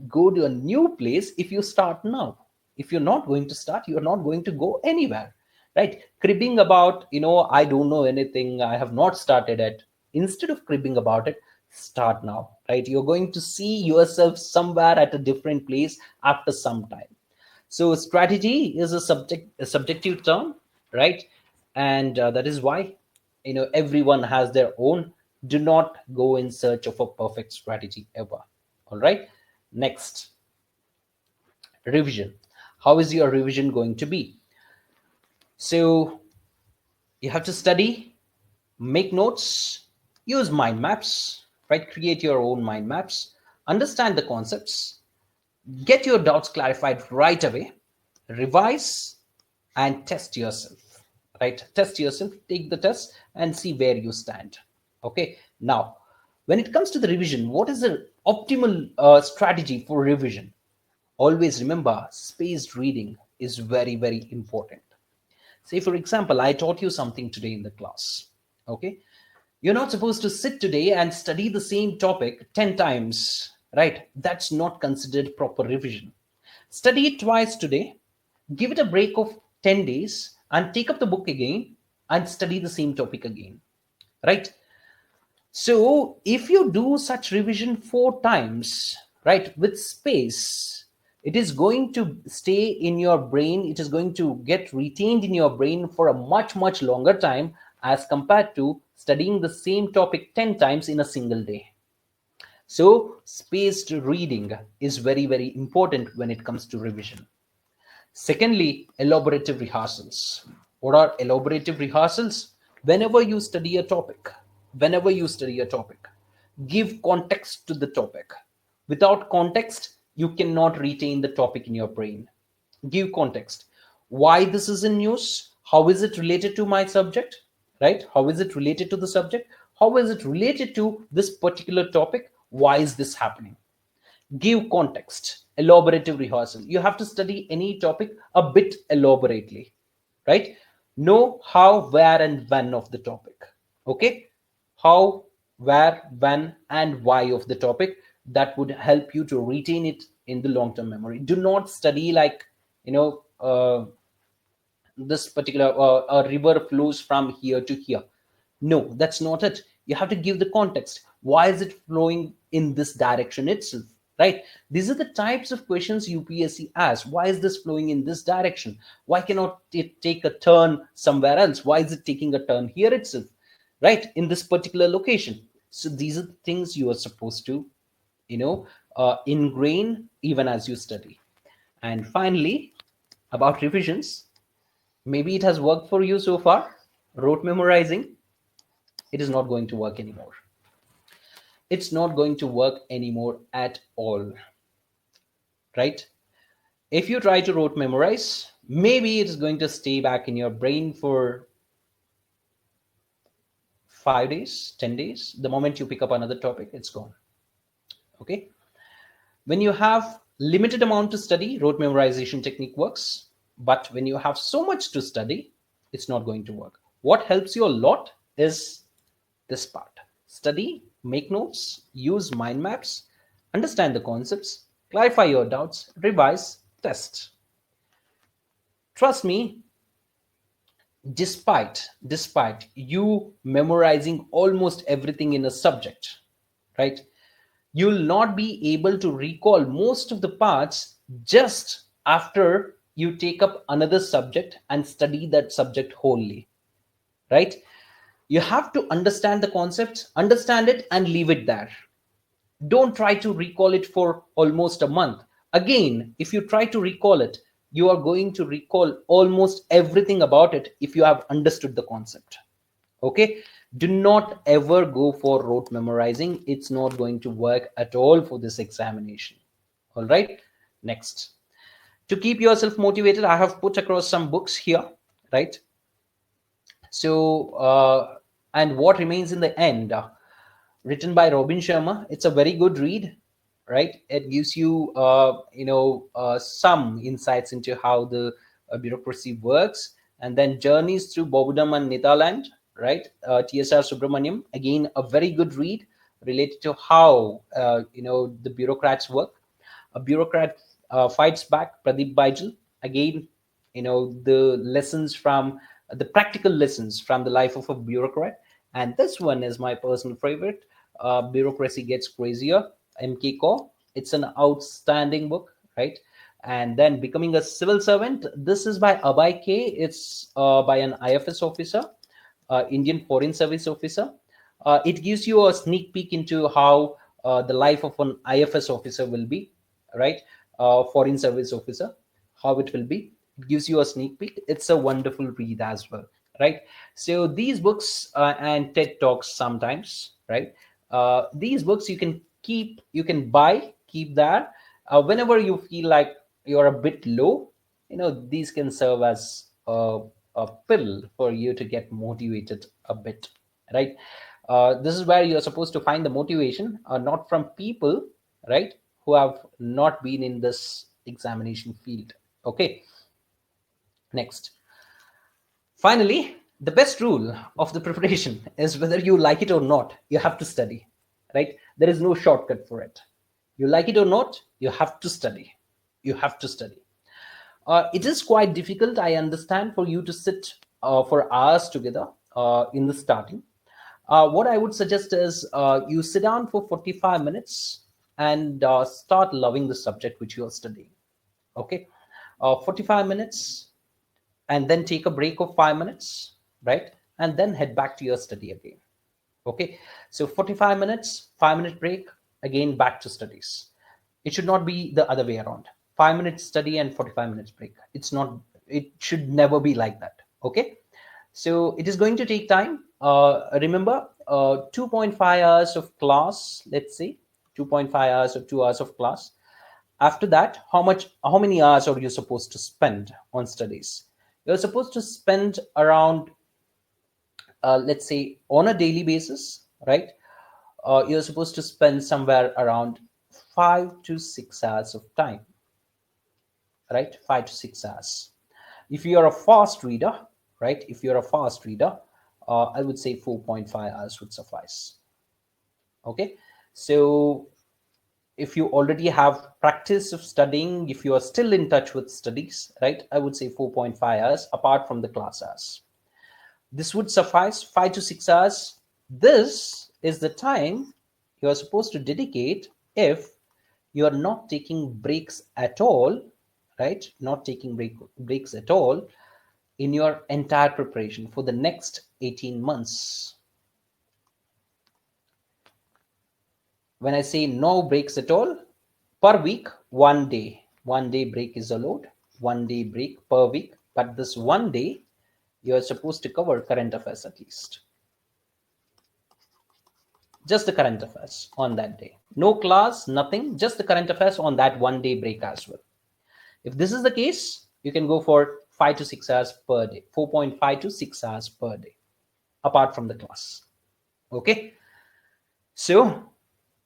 go to a new place if you start now. If you're not going to start, you're not going to go anywhere, right? Cribbing about, I don't know anything, I have not started it. Instead of cribbing about it, start now, right? You're going to see yourself somewhere at a different place after some time. So strategy is a subjective term, right? And that is why everyone has their own. Do not go in search of a perfect strategy ever. All right. Next, revision. How is your revision going to be? So you have to study, make notes, use mind maps, right? Create your own mind maps, understand the concepts, get your doubts clarified right away, revise, and test yourself, right? Test yourself, take the test and see where you stand. Okay. Now, when it comes to the revision, what is the optimal strategy for revision? Always remember, spaced reading is very, very important. Say, for example, I taught you something today in the class. Okay. You're not supposed to sit today and study the same topic 10 times, right? That's not considered proper revision. Study it twice today, give it a break of 10 days, and take up the book again and study the same topic again, right? So if you do such revision 4 times, right, with space, it is going to stay in your brain. It is going to get retained in your brain for a much, much longer time as compared to studying the same topic 10 times in a single day. So spaced reading is very, very important when it comes to revision. Secondly, elaborative rehearsals. What are elaborative rehearsals? Whenever you study a topic, whenever you study a topic, give context to the topic. Without context, you cannot retain the topic in your brain. Give context. Why this is in news? How is it related to my subject? Right? How is it related to the subject? How is it related to this particular topic? Why is this happening? Give context. Elaborative rehearsal. You have to study any topic a bit elaborately, right? Know how, where, and when of the topic. Okay? How, where, when, and why of the topic. That would help you to retain it in the long-term memory. Do not study like, this particular a river flows from here to here. No, that's not it. You have to give the context. Why is it flowing in this direction itself, right? These are the types of questions UPSC asks. Why is this flowing in this direction? Why cannot it take a turn somewhere else? Why is it taking a turn here itself, right, in this particular location? So these are the things you are supposed to ingrain even as you study. And finally, about revisions, maybe it has worked for you so far. Rote memorizing, it is not going to work anymore. It's not going to work anymore at all, right? If you try to rote memorize, maybe it is going to stay back in your brain for 5 days, 10 days. The moment you pick up another topic, it's gone. Okay. When you have limited amount to study, rote memorization technique works. But when you have so much to study, it's not going to work. What helps you a lot is this part. Study, make notes, use mind maps, understand the concepts, clarify your doubts, revise, test. Trust me, despite you memorizing almost everything in a subject, right, you'll not be able to recall most of the parts just after you take up another subject and study that subject wholly, right? You have to understand the concepts, understand it, and leave it there. Don't try to recall it for almost a month. Again, if you try to recall it, you are going to recall almost everything about it if you have understood the concept. Okay? Do not ever go for rote memorizing. It's not going to work at all for this examination. All right? Next. To keep yourself motivated, I have put across some books here, right? So, and what remains in the end, written by Robin Sharma. It's a very good read, right? It gives you, some insights into how the bureaucracy works, and then Journeys Through Bobudam and Netherland, right? TSR Subramaniam, again a very good read related to how the bureaucrats work. A Bureaucrat Fights Back, Pradeep Baijal. Again, the lessons from the practical lessons from the life of a bureaucrat. And this one is my personal favorite. Bureaucracy Gets Crazier, MK Kaur. It's an outstanding book, right? And then Becoming a Civil Servant. This is by Abhay K. It's by an IFS officer, Indian Foreign Service officer. It gives you a sneak peek into how the life of an IFS officer will be, right? Foreign Service officer, how it will be. It gives you a sneak peek. It's a wonderful read as well, right? So these books and TED Talks sometimes, right? These books you can buy, keep that. Whenever you feel like you're a bit low, these can serve as a pill for you to get motivated a bit, right? This is where you're supposed to find the motivation, not from people, right, who have not been in this examination field. Okay, next. Finally, the best rule of the preparation is whether you like it or not, you have to study, right? There is no shortcut for it. You like it or not, you have to study. You have to study. It is quite difficult, I understand, for you to sit for hours together in the starting. What I would suggest is you sit down for 45 minutes and start loving the subject which you are studying. Okay, 45 minutes, and then take a break of 5 minutes, right? And then head back to your study again. Okay, so 45 minutes, 5 minute break, again back to studies. It should not be the other way around. 5 minutes study and 45 minutes break. It's not, it should never be like that. Okay, so it is going to take time. Remember, 2.5 hours of class, let's say 2.5 hours or 2 hours of class. After that, how many hours are you supposed to spend on studies? You're supposed to spend around, let's say, on a daily basis, right? You're supposed to spend somewhere around 5 to 6 hours of time, right? 5 to 6 hours. If you're a fast reader, right? If you're a fast reader, I would say 4.5 hours would suffice. Okay, so if you already have practice of studying, if you are still in touch with studies, right, I would say 4.5 hours apart from the class hours. This would suffice. 5 to 6 hours. This is the time you are supposed to dedicate if you are not taking breaks at all, right? Not taking breaks at all in your entire preparation for the next 18 months. When I say no breaks at all, per week, 1 day. 1 day break is allowed. 1 day break per week. But this 1 day, you are supposed to cover current affairs at least. Just the current affairs on that day. No class, nothing, just the current affairs on that 1 day break as well. If this is the case, you can go for 5 to 6 hours per day, 4.5 to 6 hours per day, apart from the class. Okay. So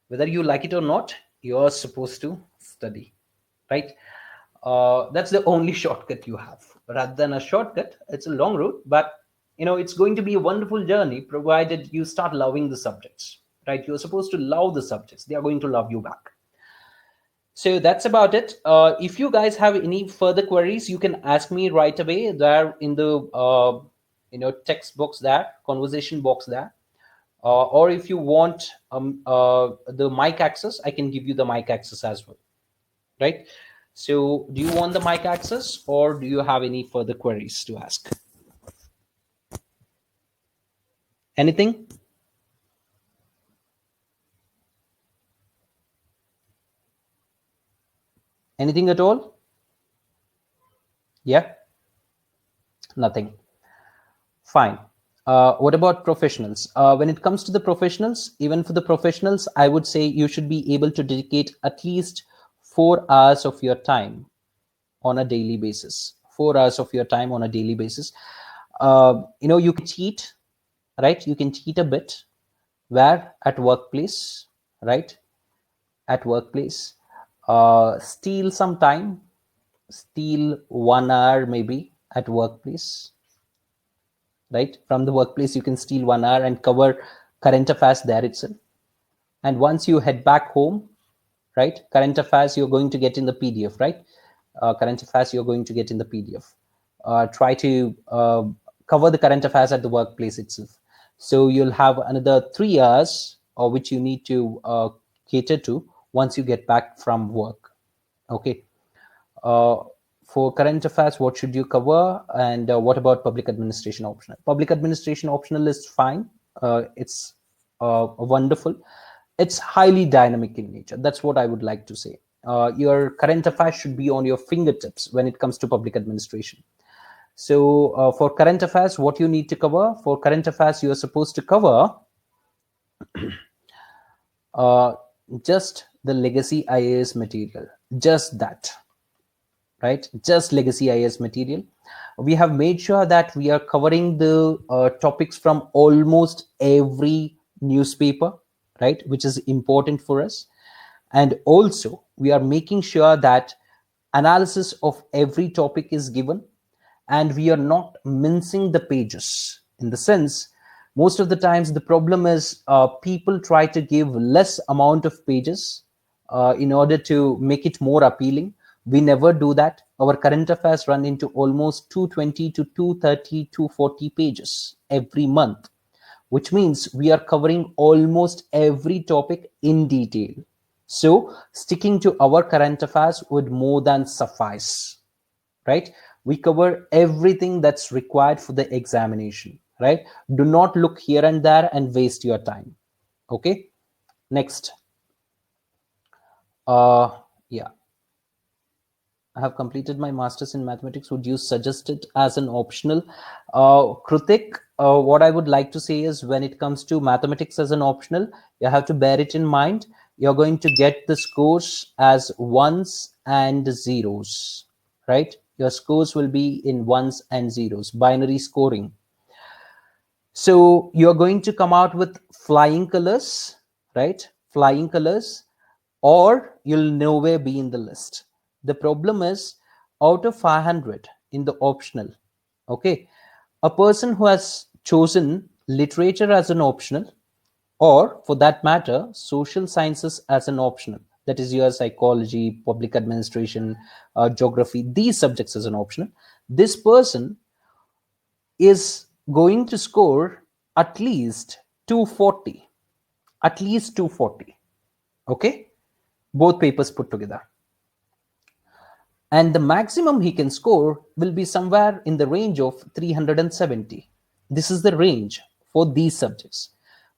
whether you like it or not, you're supposed to study, right? That's the only shortcut you have. Rather than a shortcut, it's a long route, but it's going to be a wonderful journey provided you start loving the subjects, right? You're supposed to love the subjects. They are going to love you back. So that's about it. If you guys have any further queries, you can ask me right away there in the text box there, conversation box there. Or if you want the mic access, I can give you the mic access as well, right? So do you want the mic access, or do you have any further queries to ask? Anything? Anything at all? Yeah? Nothing. Fine. What about professionals? When it comes to the professionals, even for the professionals, I would say you should be able to dedicate at least 4 hours of your time on a daily basis. 4 hours of your time on a daily basis. You can cheat, right? You can cheat a bit. Where? At workplace, right? At workplace. Steal some time. Steal 1 hour maybe at workplace, right? From the workplace, you can steal 1 hour and cover current affairs there itself. And once you head back home, right, current affairs you're going to get in the PDF, right? Current affairs you're going to get in the PDF. Try to cover the current affairs at the workplace itself. So you'll have another 3 hours which you need to cater to once you get back from work. Okay. For current affairs, what should you cover? And what about public administration optional? Public administration optional is fine. It's wonderful. It's highly dynamic in nature. That's what I would like to say. Your current affairs should be on your fingertips when it comes to public administration. So for current affairs, what you need to cover? For current affairs, you are supposed to cover just the legacy IAS material. Just that. Right, just legacy IAS material. We have made sure that we are covering the topics from almost every newspaper, right, which is important for us. And also we are making sure that analysis of every topic is given, and we are not mincing the pages. In the sense, most of the times the problem is people try to give less amount of pages in order to make it more appealing. We never do that. Our current affairs run into almost 220 to 230, 240 pages every month, which means we are covering almost every topic in detail. So sticking to our current affairs would more than suffice, right? We cover everything that's required for the examination, right? Do not look here and there and waste your time. Okay, next. Yeah, I have completed my master's in mathematics. Would you suggest it as an optional? Krutik, what I would like to say is, when it comes to mathematics as an optional, you have to bear it in mind. You're going to get the scores as ones and zeros, right? Your scores will be in ones and zeros, binary scoring. So you're going to come out with flying colors, right? Flying colors, or you'll nowhere be in the list. The problem is, out of 500 in the optional, okay, a person who has chosen literature as an optional, or for that matter, social sciences as an optional, that is your psychology, public administration, geography, these subjects as an optional, this person is going to score at least 240, at least 240, okay, both papers put together. And the maximum he can score will be somewhere in the range of 370. This is the range for these subjects.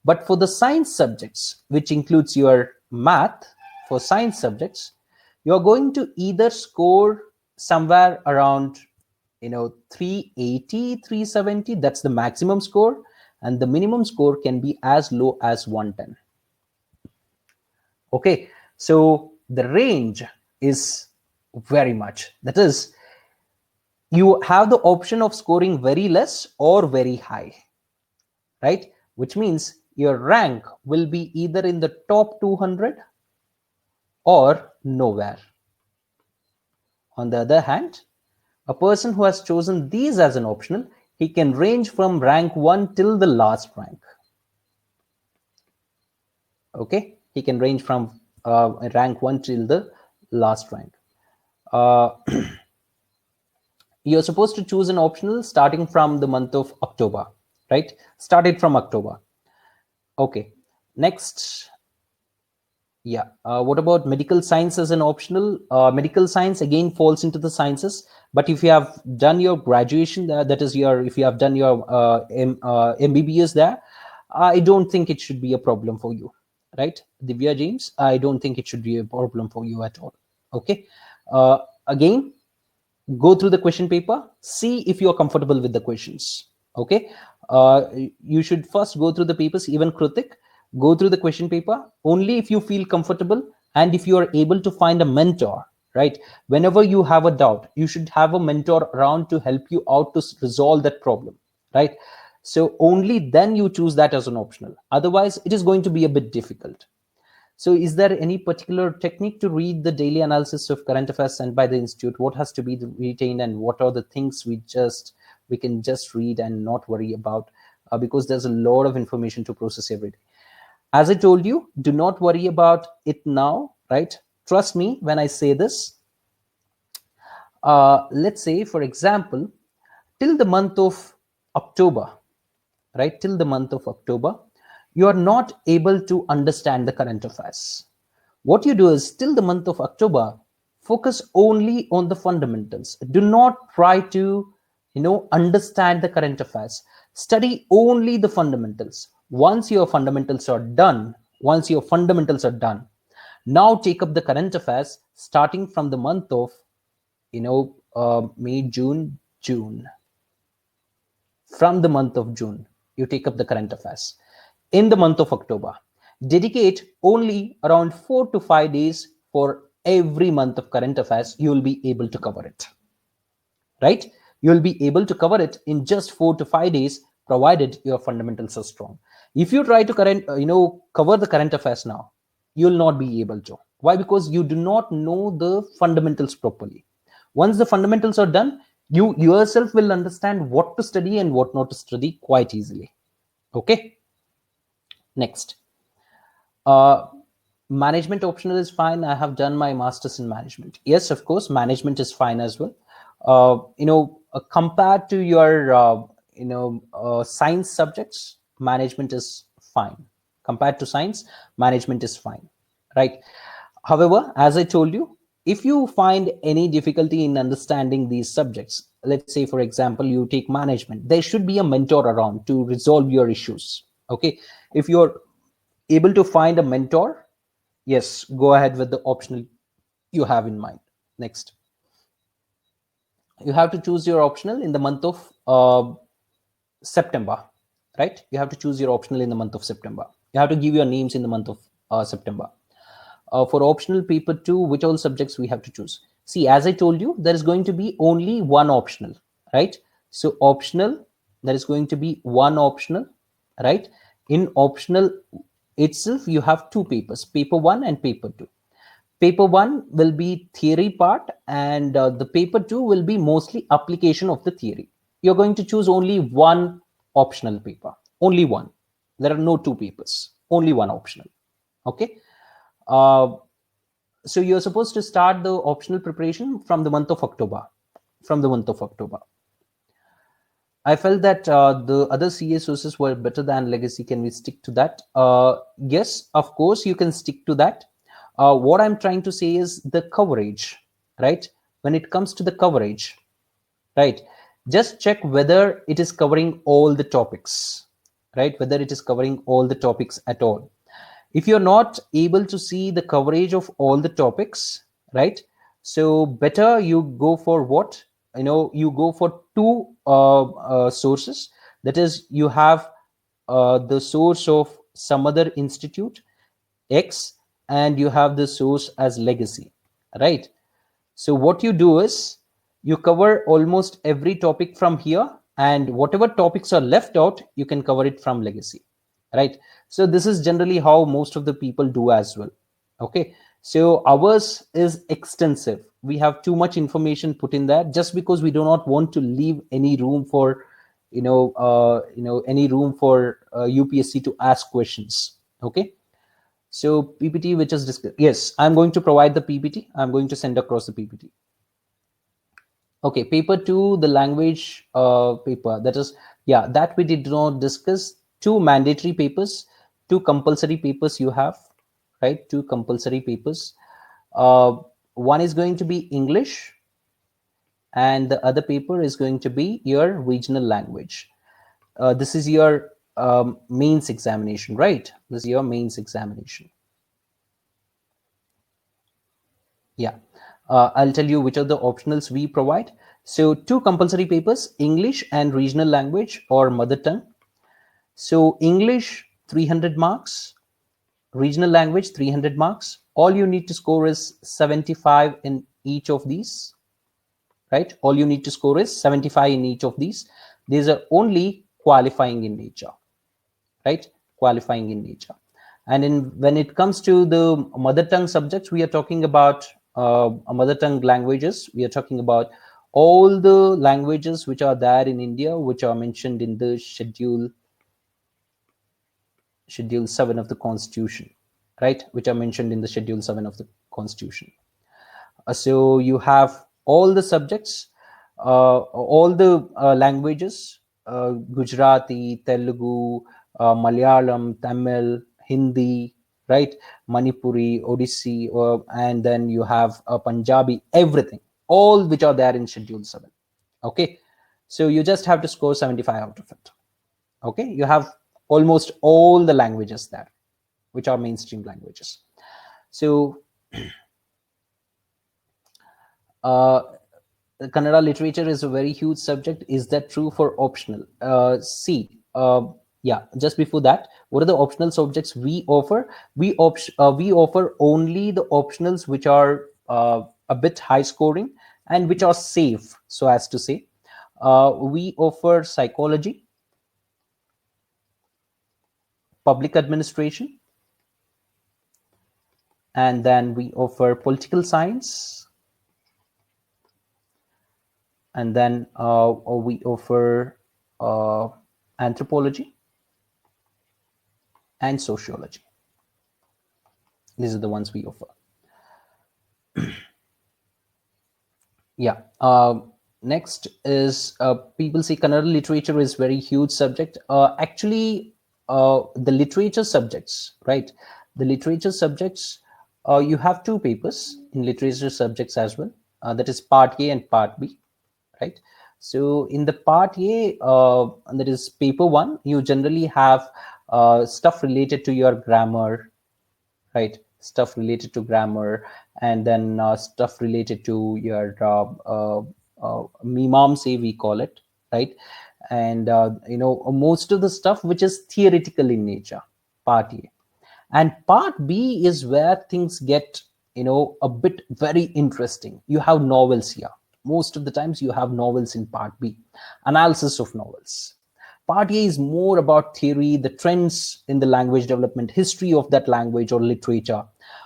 But for the science subjects, which includes your math, for science subjects, you're going to either score somewhere around 380, 370. That's the maximum score, and the minimum score can be as low as 110. Okay, so the range is very much, that is, you have the option of scoring very less or very high, right? Which means your rank will be either in the top 200 or nowhere. On the other hand, a person who has chosen these as an optional, he can range from rank 1 till the last rank. Okay, he can range from rank 1 till the last rank. You're supposed to choose an optional starting from the month of October, right? Started from October. Okay, next. Yeah, what about medical science as an optional? Medical science again falls into the sciences, but if you have done your graduation there, that is your, if you have done your MBBS there, I don't think it should be a problem for you, right? Divya James, I don't think it should be a problem for you at all. Okay, again, go through the question paper, see if you are comfortable with the questions. Okay, you should first go through the papers. Even Krutik, go through the question paper only if you feel comfortable and if you are able to find a mentor, right? Whenever you have a doubt, you should have a mentor around to help you out to resolve that problem, right? So only then you choose that as an optional. Otherwise it is going to be a bit difficult. So is there any particular technique to read the daily analysis of current affairs sent by the institute? What has to be retained and what are the things we can just read and not worry about? Because there's a lot of information to process every day. As I told you, do not worry about it now, right? Trust me when I say this. Let's say, for example, till the month of October, right? Till the month of October, you are not able to understand the current affairs. What you do is, till the month of October, focus only on the fundamentals. Do not try to, understand the current affairs. Study only the fundamentals. Once your fundamentals are done, now take up the current affairs starting from the month of, May, June. From the month of June, you take up the current affairs. In the month of October, dedicate only around 4 to 5 days for every month of current affairs. You will be able to cover it, right? You will be able to cover it in just 4 to 5 days, provided your fundamentals are strong. If you try to cover the current affairs now, you will not be able to. Why? Because you do not know the fundamentals properly. Once the fundamentals are done, You yourself will understand what to study and what not to study quite easily. Okay. Next, uh, management optional is fine. I have done my master's in management. Yes, of course, management is fine as well. Compared to your science subjects, management is fine. Compared to science, management is fine, right? However, as I told you, if you find any difficulty in understanding these subjects, let's say, for example, you take management, there should be a mentor around to resolve your issues. Okay. If you're able to find a mentor, yes, go ahead with the optional you have in mind. Next, you have to choose your optional in the month of September, right? You have to choose your optional in the month of September. You have to give your names in the month of September. For optional paper 2, which all subjects we have to choose? See, as I told you, there is going to be only one optional, right? So optional, there is going to be one optional, right? In optional itself, you have two papers, paper 1 and paper 2. Paper 1 will be theory part, and the paper 2 will be mostly application of the theory. You're going to choose only one optional paper, only one. There are no two papers, only one optional. Okay. uh, so you're supposed to start the optional preparation from the month of October. From the month of October, I felt that the other CA sources were better than legacy. Can we stick to that? Yes, of course, you can stick to that. What I'm trying to say is the coverage, right? When it comes to the coverage, right? Just check whether it is covering all the topics, right? Whether it is covering all the topics at all. If you're not able to see the coverage of all the topics, right, so better you go for what, you go for two sources. That is, you have the source of some other institute X, and you have the source as legacy, right? So what you do is you cover almost every topic from here, and whatever topics are left out, you can cover it from legacy, right? So this is generally how most of the people do as well. Okay. So ours is extensive. We have too much information put in there just because we do not want to leave any room for, any room for UPSC to ask questions. Okay. So PPT, which is discussed. Yes, I'm going to provide the PPT. I'm going to send across the PPT. Okay, paper 2, the language paper. That is, yeah, that we did not discuss. Two mandatory papers, two compulsory papers you have, right? Two compulsory papers. One is going to be English, and the other paper is going to be your regional language. This is your mains examination, right? This is your mains examination. Yeah. I'll tell you which are the optionals we provide. So two compulsory papers, English and regional language or mother tongue. So English, 300 marks, regional language, 300 marks. All you need to score is 75 in each of these, right? All you need to score is 75 in each of these. These are only qualifying in nature, right? Qualifying in nature. And when it comes to the mother tongue subjects, we are talking about mother tongue languages. We are talking about all the languages which are there in India, which are mentioned in the schedule 7 of the Constitution, right? Which are mentioned in the schedule 7 of the Constitution. So you have all the subjects, all the languages, Gujarati, Telugu, Malayalam, Tamil, Hindi, right? Manipuri, Odissi, and then you have Punjabi, everything, all which are there in schedule 7. Okay. So you just have to score 75 out of it. Okay. You have almost all the languages there, which are mainstream languages. So uh, Kannada literature is a very huge subject. Is that true for optional? Yeah, just before that, what are the optional subjects we offer? We offer only the optionals which are a bit high scoring and which are safe, so as to say. We offer psychology, public administration, and then we offer political science, and then we offer anthropology and sociology. These are the ones we offer. Yeah. Next is people say Kannada literature is very huge subject. Actually, the literature subjects, right? The literature subjects, you have two papers in literature subjects as well. That is Part A and Part B, right? So in the Part A, that is paper one, you generally have stuff related to your grammar, right? Stuff related to grammar, and then stuff related to your mimamsa, we call it, right? And most of the stuff which is theoretical in nature, Part A. And Part B is where things get a bit very interesting. You have novels here. Most of the times you have novels in Part B, analysis of novels. Part A is more about theory, the trends in the language development, history of that language or literature,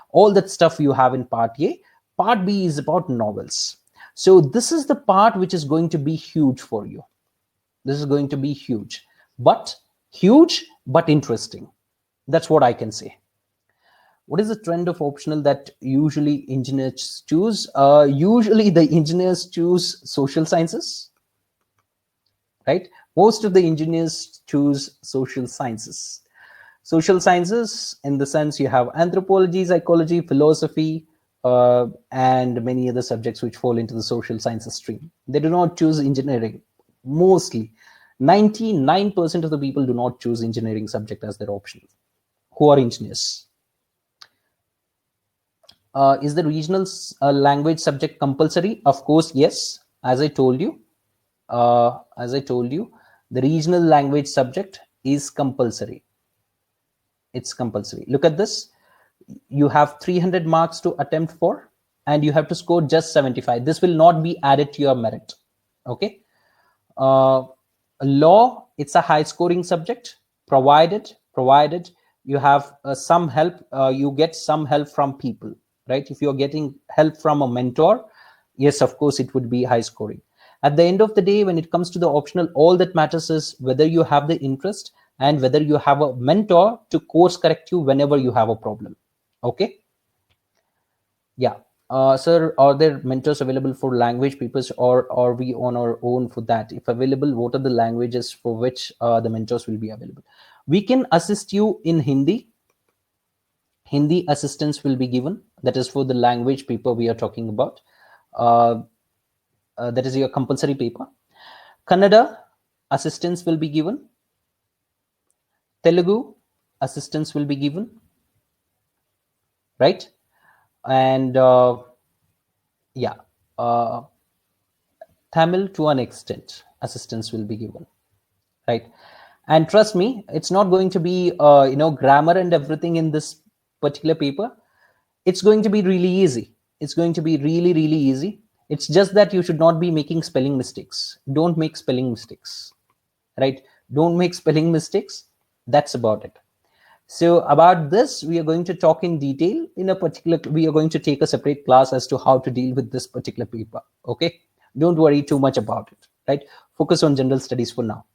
all that stuff you have in Part A. Part B is about novels. So this is the part which is going to be huge for you. This is going to be huge but interesting. That's what I can say. What is the trend of optional that usually engineers choose? Usually the engineers choose social sciences, right? Most of the engineers choose social sciences. Social sciences, in the sense you have anthropology, psychology, philosophy, and many other subjects which fall into the social sciences stream. They do not choose engineering. Mostly 99% of the people do not choose engineering subject as their optional who are engineers. Is the regional language subject compulsory? Of course, yes. As I told you, the regional language subject is compulsory. It's compulsory. Look at this. You have 300 marks to attempt for, and you have to score just 75. This will not be added to your merit. Okay. Law, it's a high scoring subject, provided you have some help, you get some help from people, right? If you're getting help from a mentor, yes, of course it would be high scoring. At the end of the day, when it comes to the optional, all that matters is whether you have the interest and whether you have a mentor to course correct you whenever you have a problem. Okay. Yeah. Sir, are there mentors available for language papers, or are we on our own for that? If available, what are the languages for which the mentors will be available? We can assist you in Hindi. Hindi assistance will be given. That is for the language paper we are talking about. That is your compulsory paper. Kannada assistance will be given. Telugu assistance will be given. Right? And yeah. Tamil, to an extent, assistance will be given, right? And trust me, it's not going to be grammar and everything in this particular paper. It's going to be really easy. It's going to be really easy. It's just that you should not be making spelling mistakes. Don't make spelling mistakes, right? Don't make spelling mistakes. That's about it. So about this, we are going to talk in detail in a particular, we are going to take a separate class as to how to deal with this particular paper. Okay. Don't worry too much about it, right? Focus on general studies for now.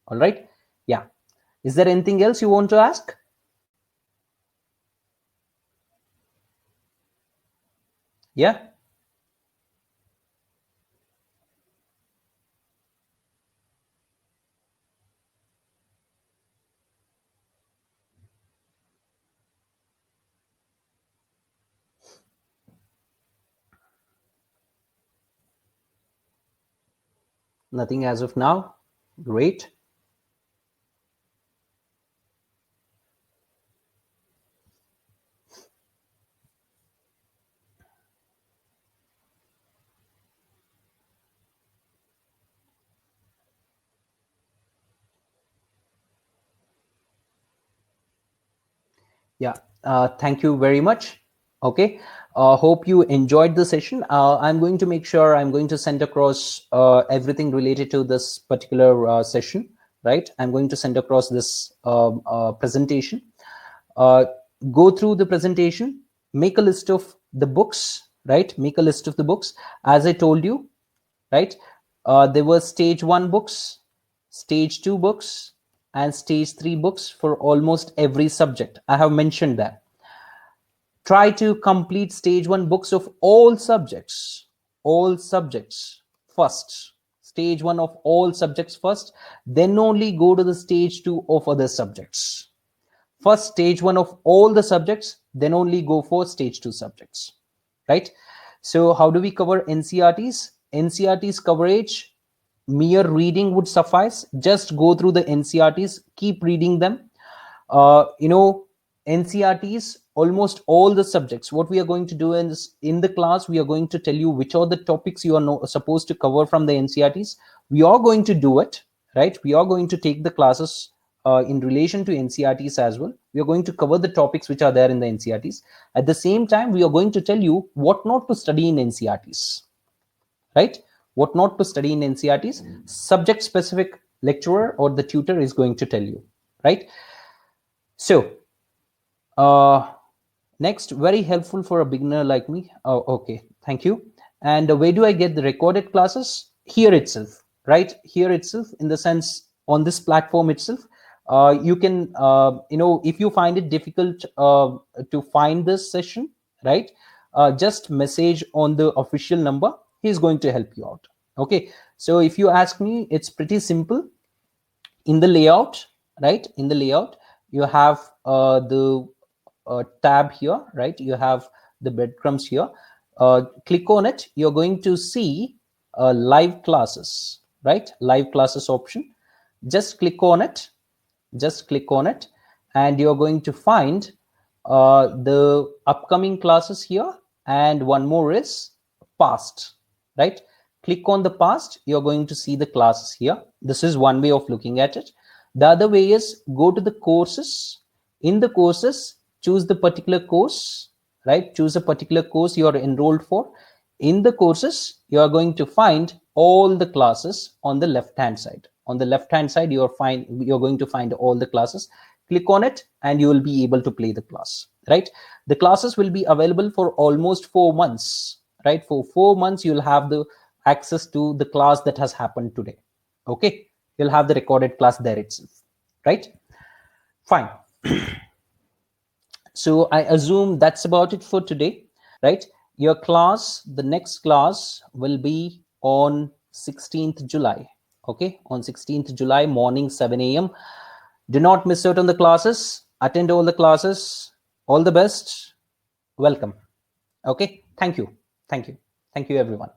All right. Yeah. Is there anything else you want to ask? Yeah. Nothing as of now. Great. Yeah. Thank you very much. Okay. Hope you enjoyed the session. I'm going to make sure I'm going to send across everything related to this particular session, right? I'm going to send across this presentation. Go through the presentation, make a list of the books, right? Make a list of the books. As I told you, right? There were stage 1 books, stage 2 books, and stage 3 books for almost every subject. I have mentioned that. Try to complete stage 1 books of all subjects first. Stage 1 of all subjects first, then only go to the stage 2 of other subjects. First stage 1 of all the subjects, then only go for stage 2 subjects, right? So how do we cover NCRTs? NCRTs coverage, mere reading would suffice. Just go through the NCRTs, keep reading them. NCRTs, almost all the subjects. What we are going to do is, in the class, we are going to tell you which are the topics you are supposed to cover from the NCRTs. We are going to do it, right? We are going to take the classes in relation to NCRTs as well. We are going to cover the topics which are there in the NCRTs. At the same time, we are going to tell you what not to study in NCRTs, right? What not to study in NCRTs. Subject specific lecturer or the tutor is going to tell you, right? So next, very helpful for a beginner like me. Oh, okay, thank you. And where do I get the recorded classes? Here itself, right? Here itself, in the sense, on this platform itself. You can, if you find it difficult to find this session, right? Just message on the official number. He's going to help you out. Okay. So if you ask me, it's pretty simple. In the layout, right? In the layout, you have the tab here, right? You have the breadcrumbs here. Click on it. You're going to see live classes, right? Live classes option. Just click on it. Just click on it, and you're going to find the upcoming classes here, and one more is past, right? Click on the past. You're going to see the classes here. This is one way of looking at it. The other way is go to the courses. In the courses, choose the particular course, right? Choose a particular course you are enrolled for. In the courses, you are going to find all the classes on the left hand side. On the left hand side, you're going to find all the classes. Click on it and you will be able to play the class, right? The classes will be available for almost 4 months, right? For 4 months, you'll have the access to the class that has happened today. Okay, you'll have the recorded class there itself, right? Fine. So I assume that's about it for today, right? Your class, the next class will be on 16th July. Okay, on 16th July morning, 7 a.m. Do not miss out on the classes. Attend all the classes. All the best. Welcome. Okay, thank you. Thank you. Thank you, everyone.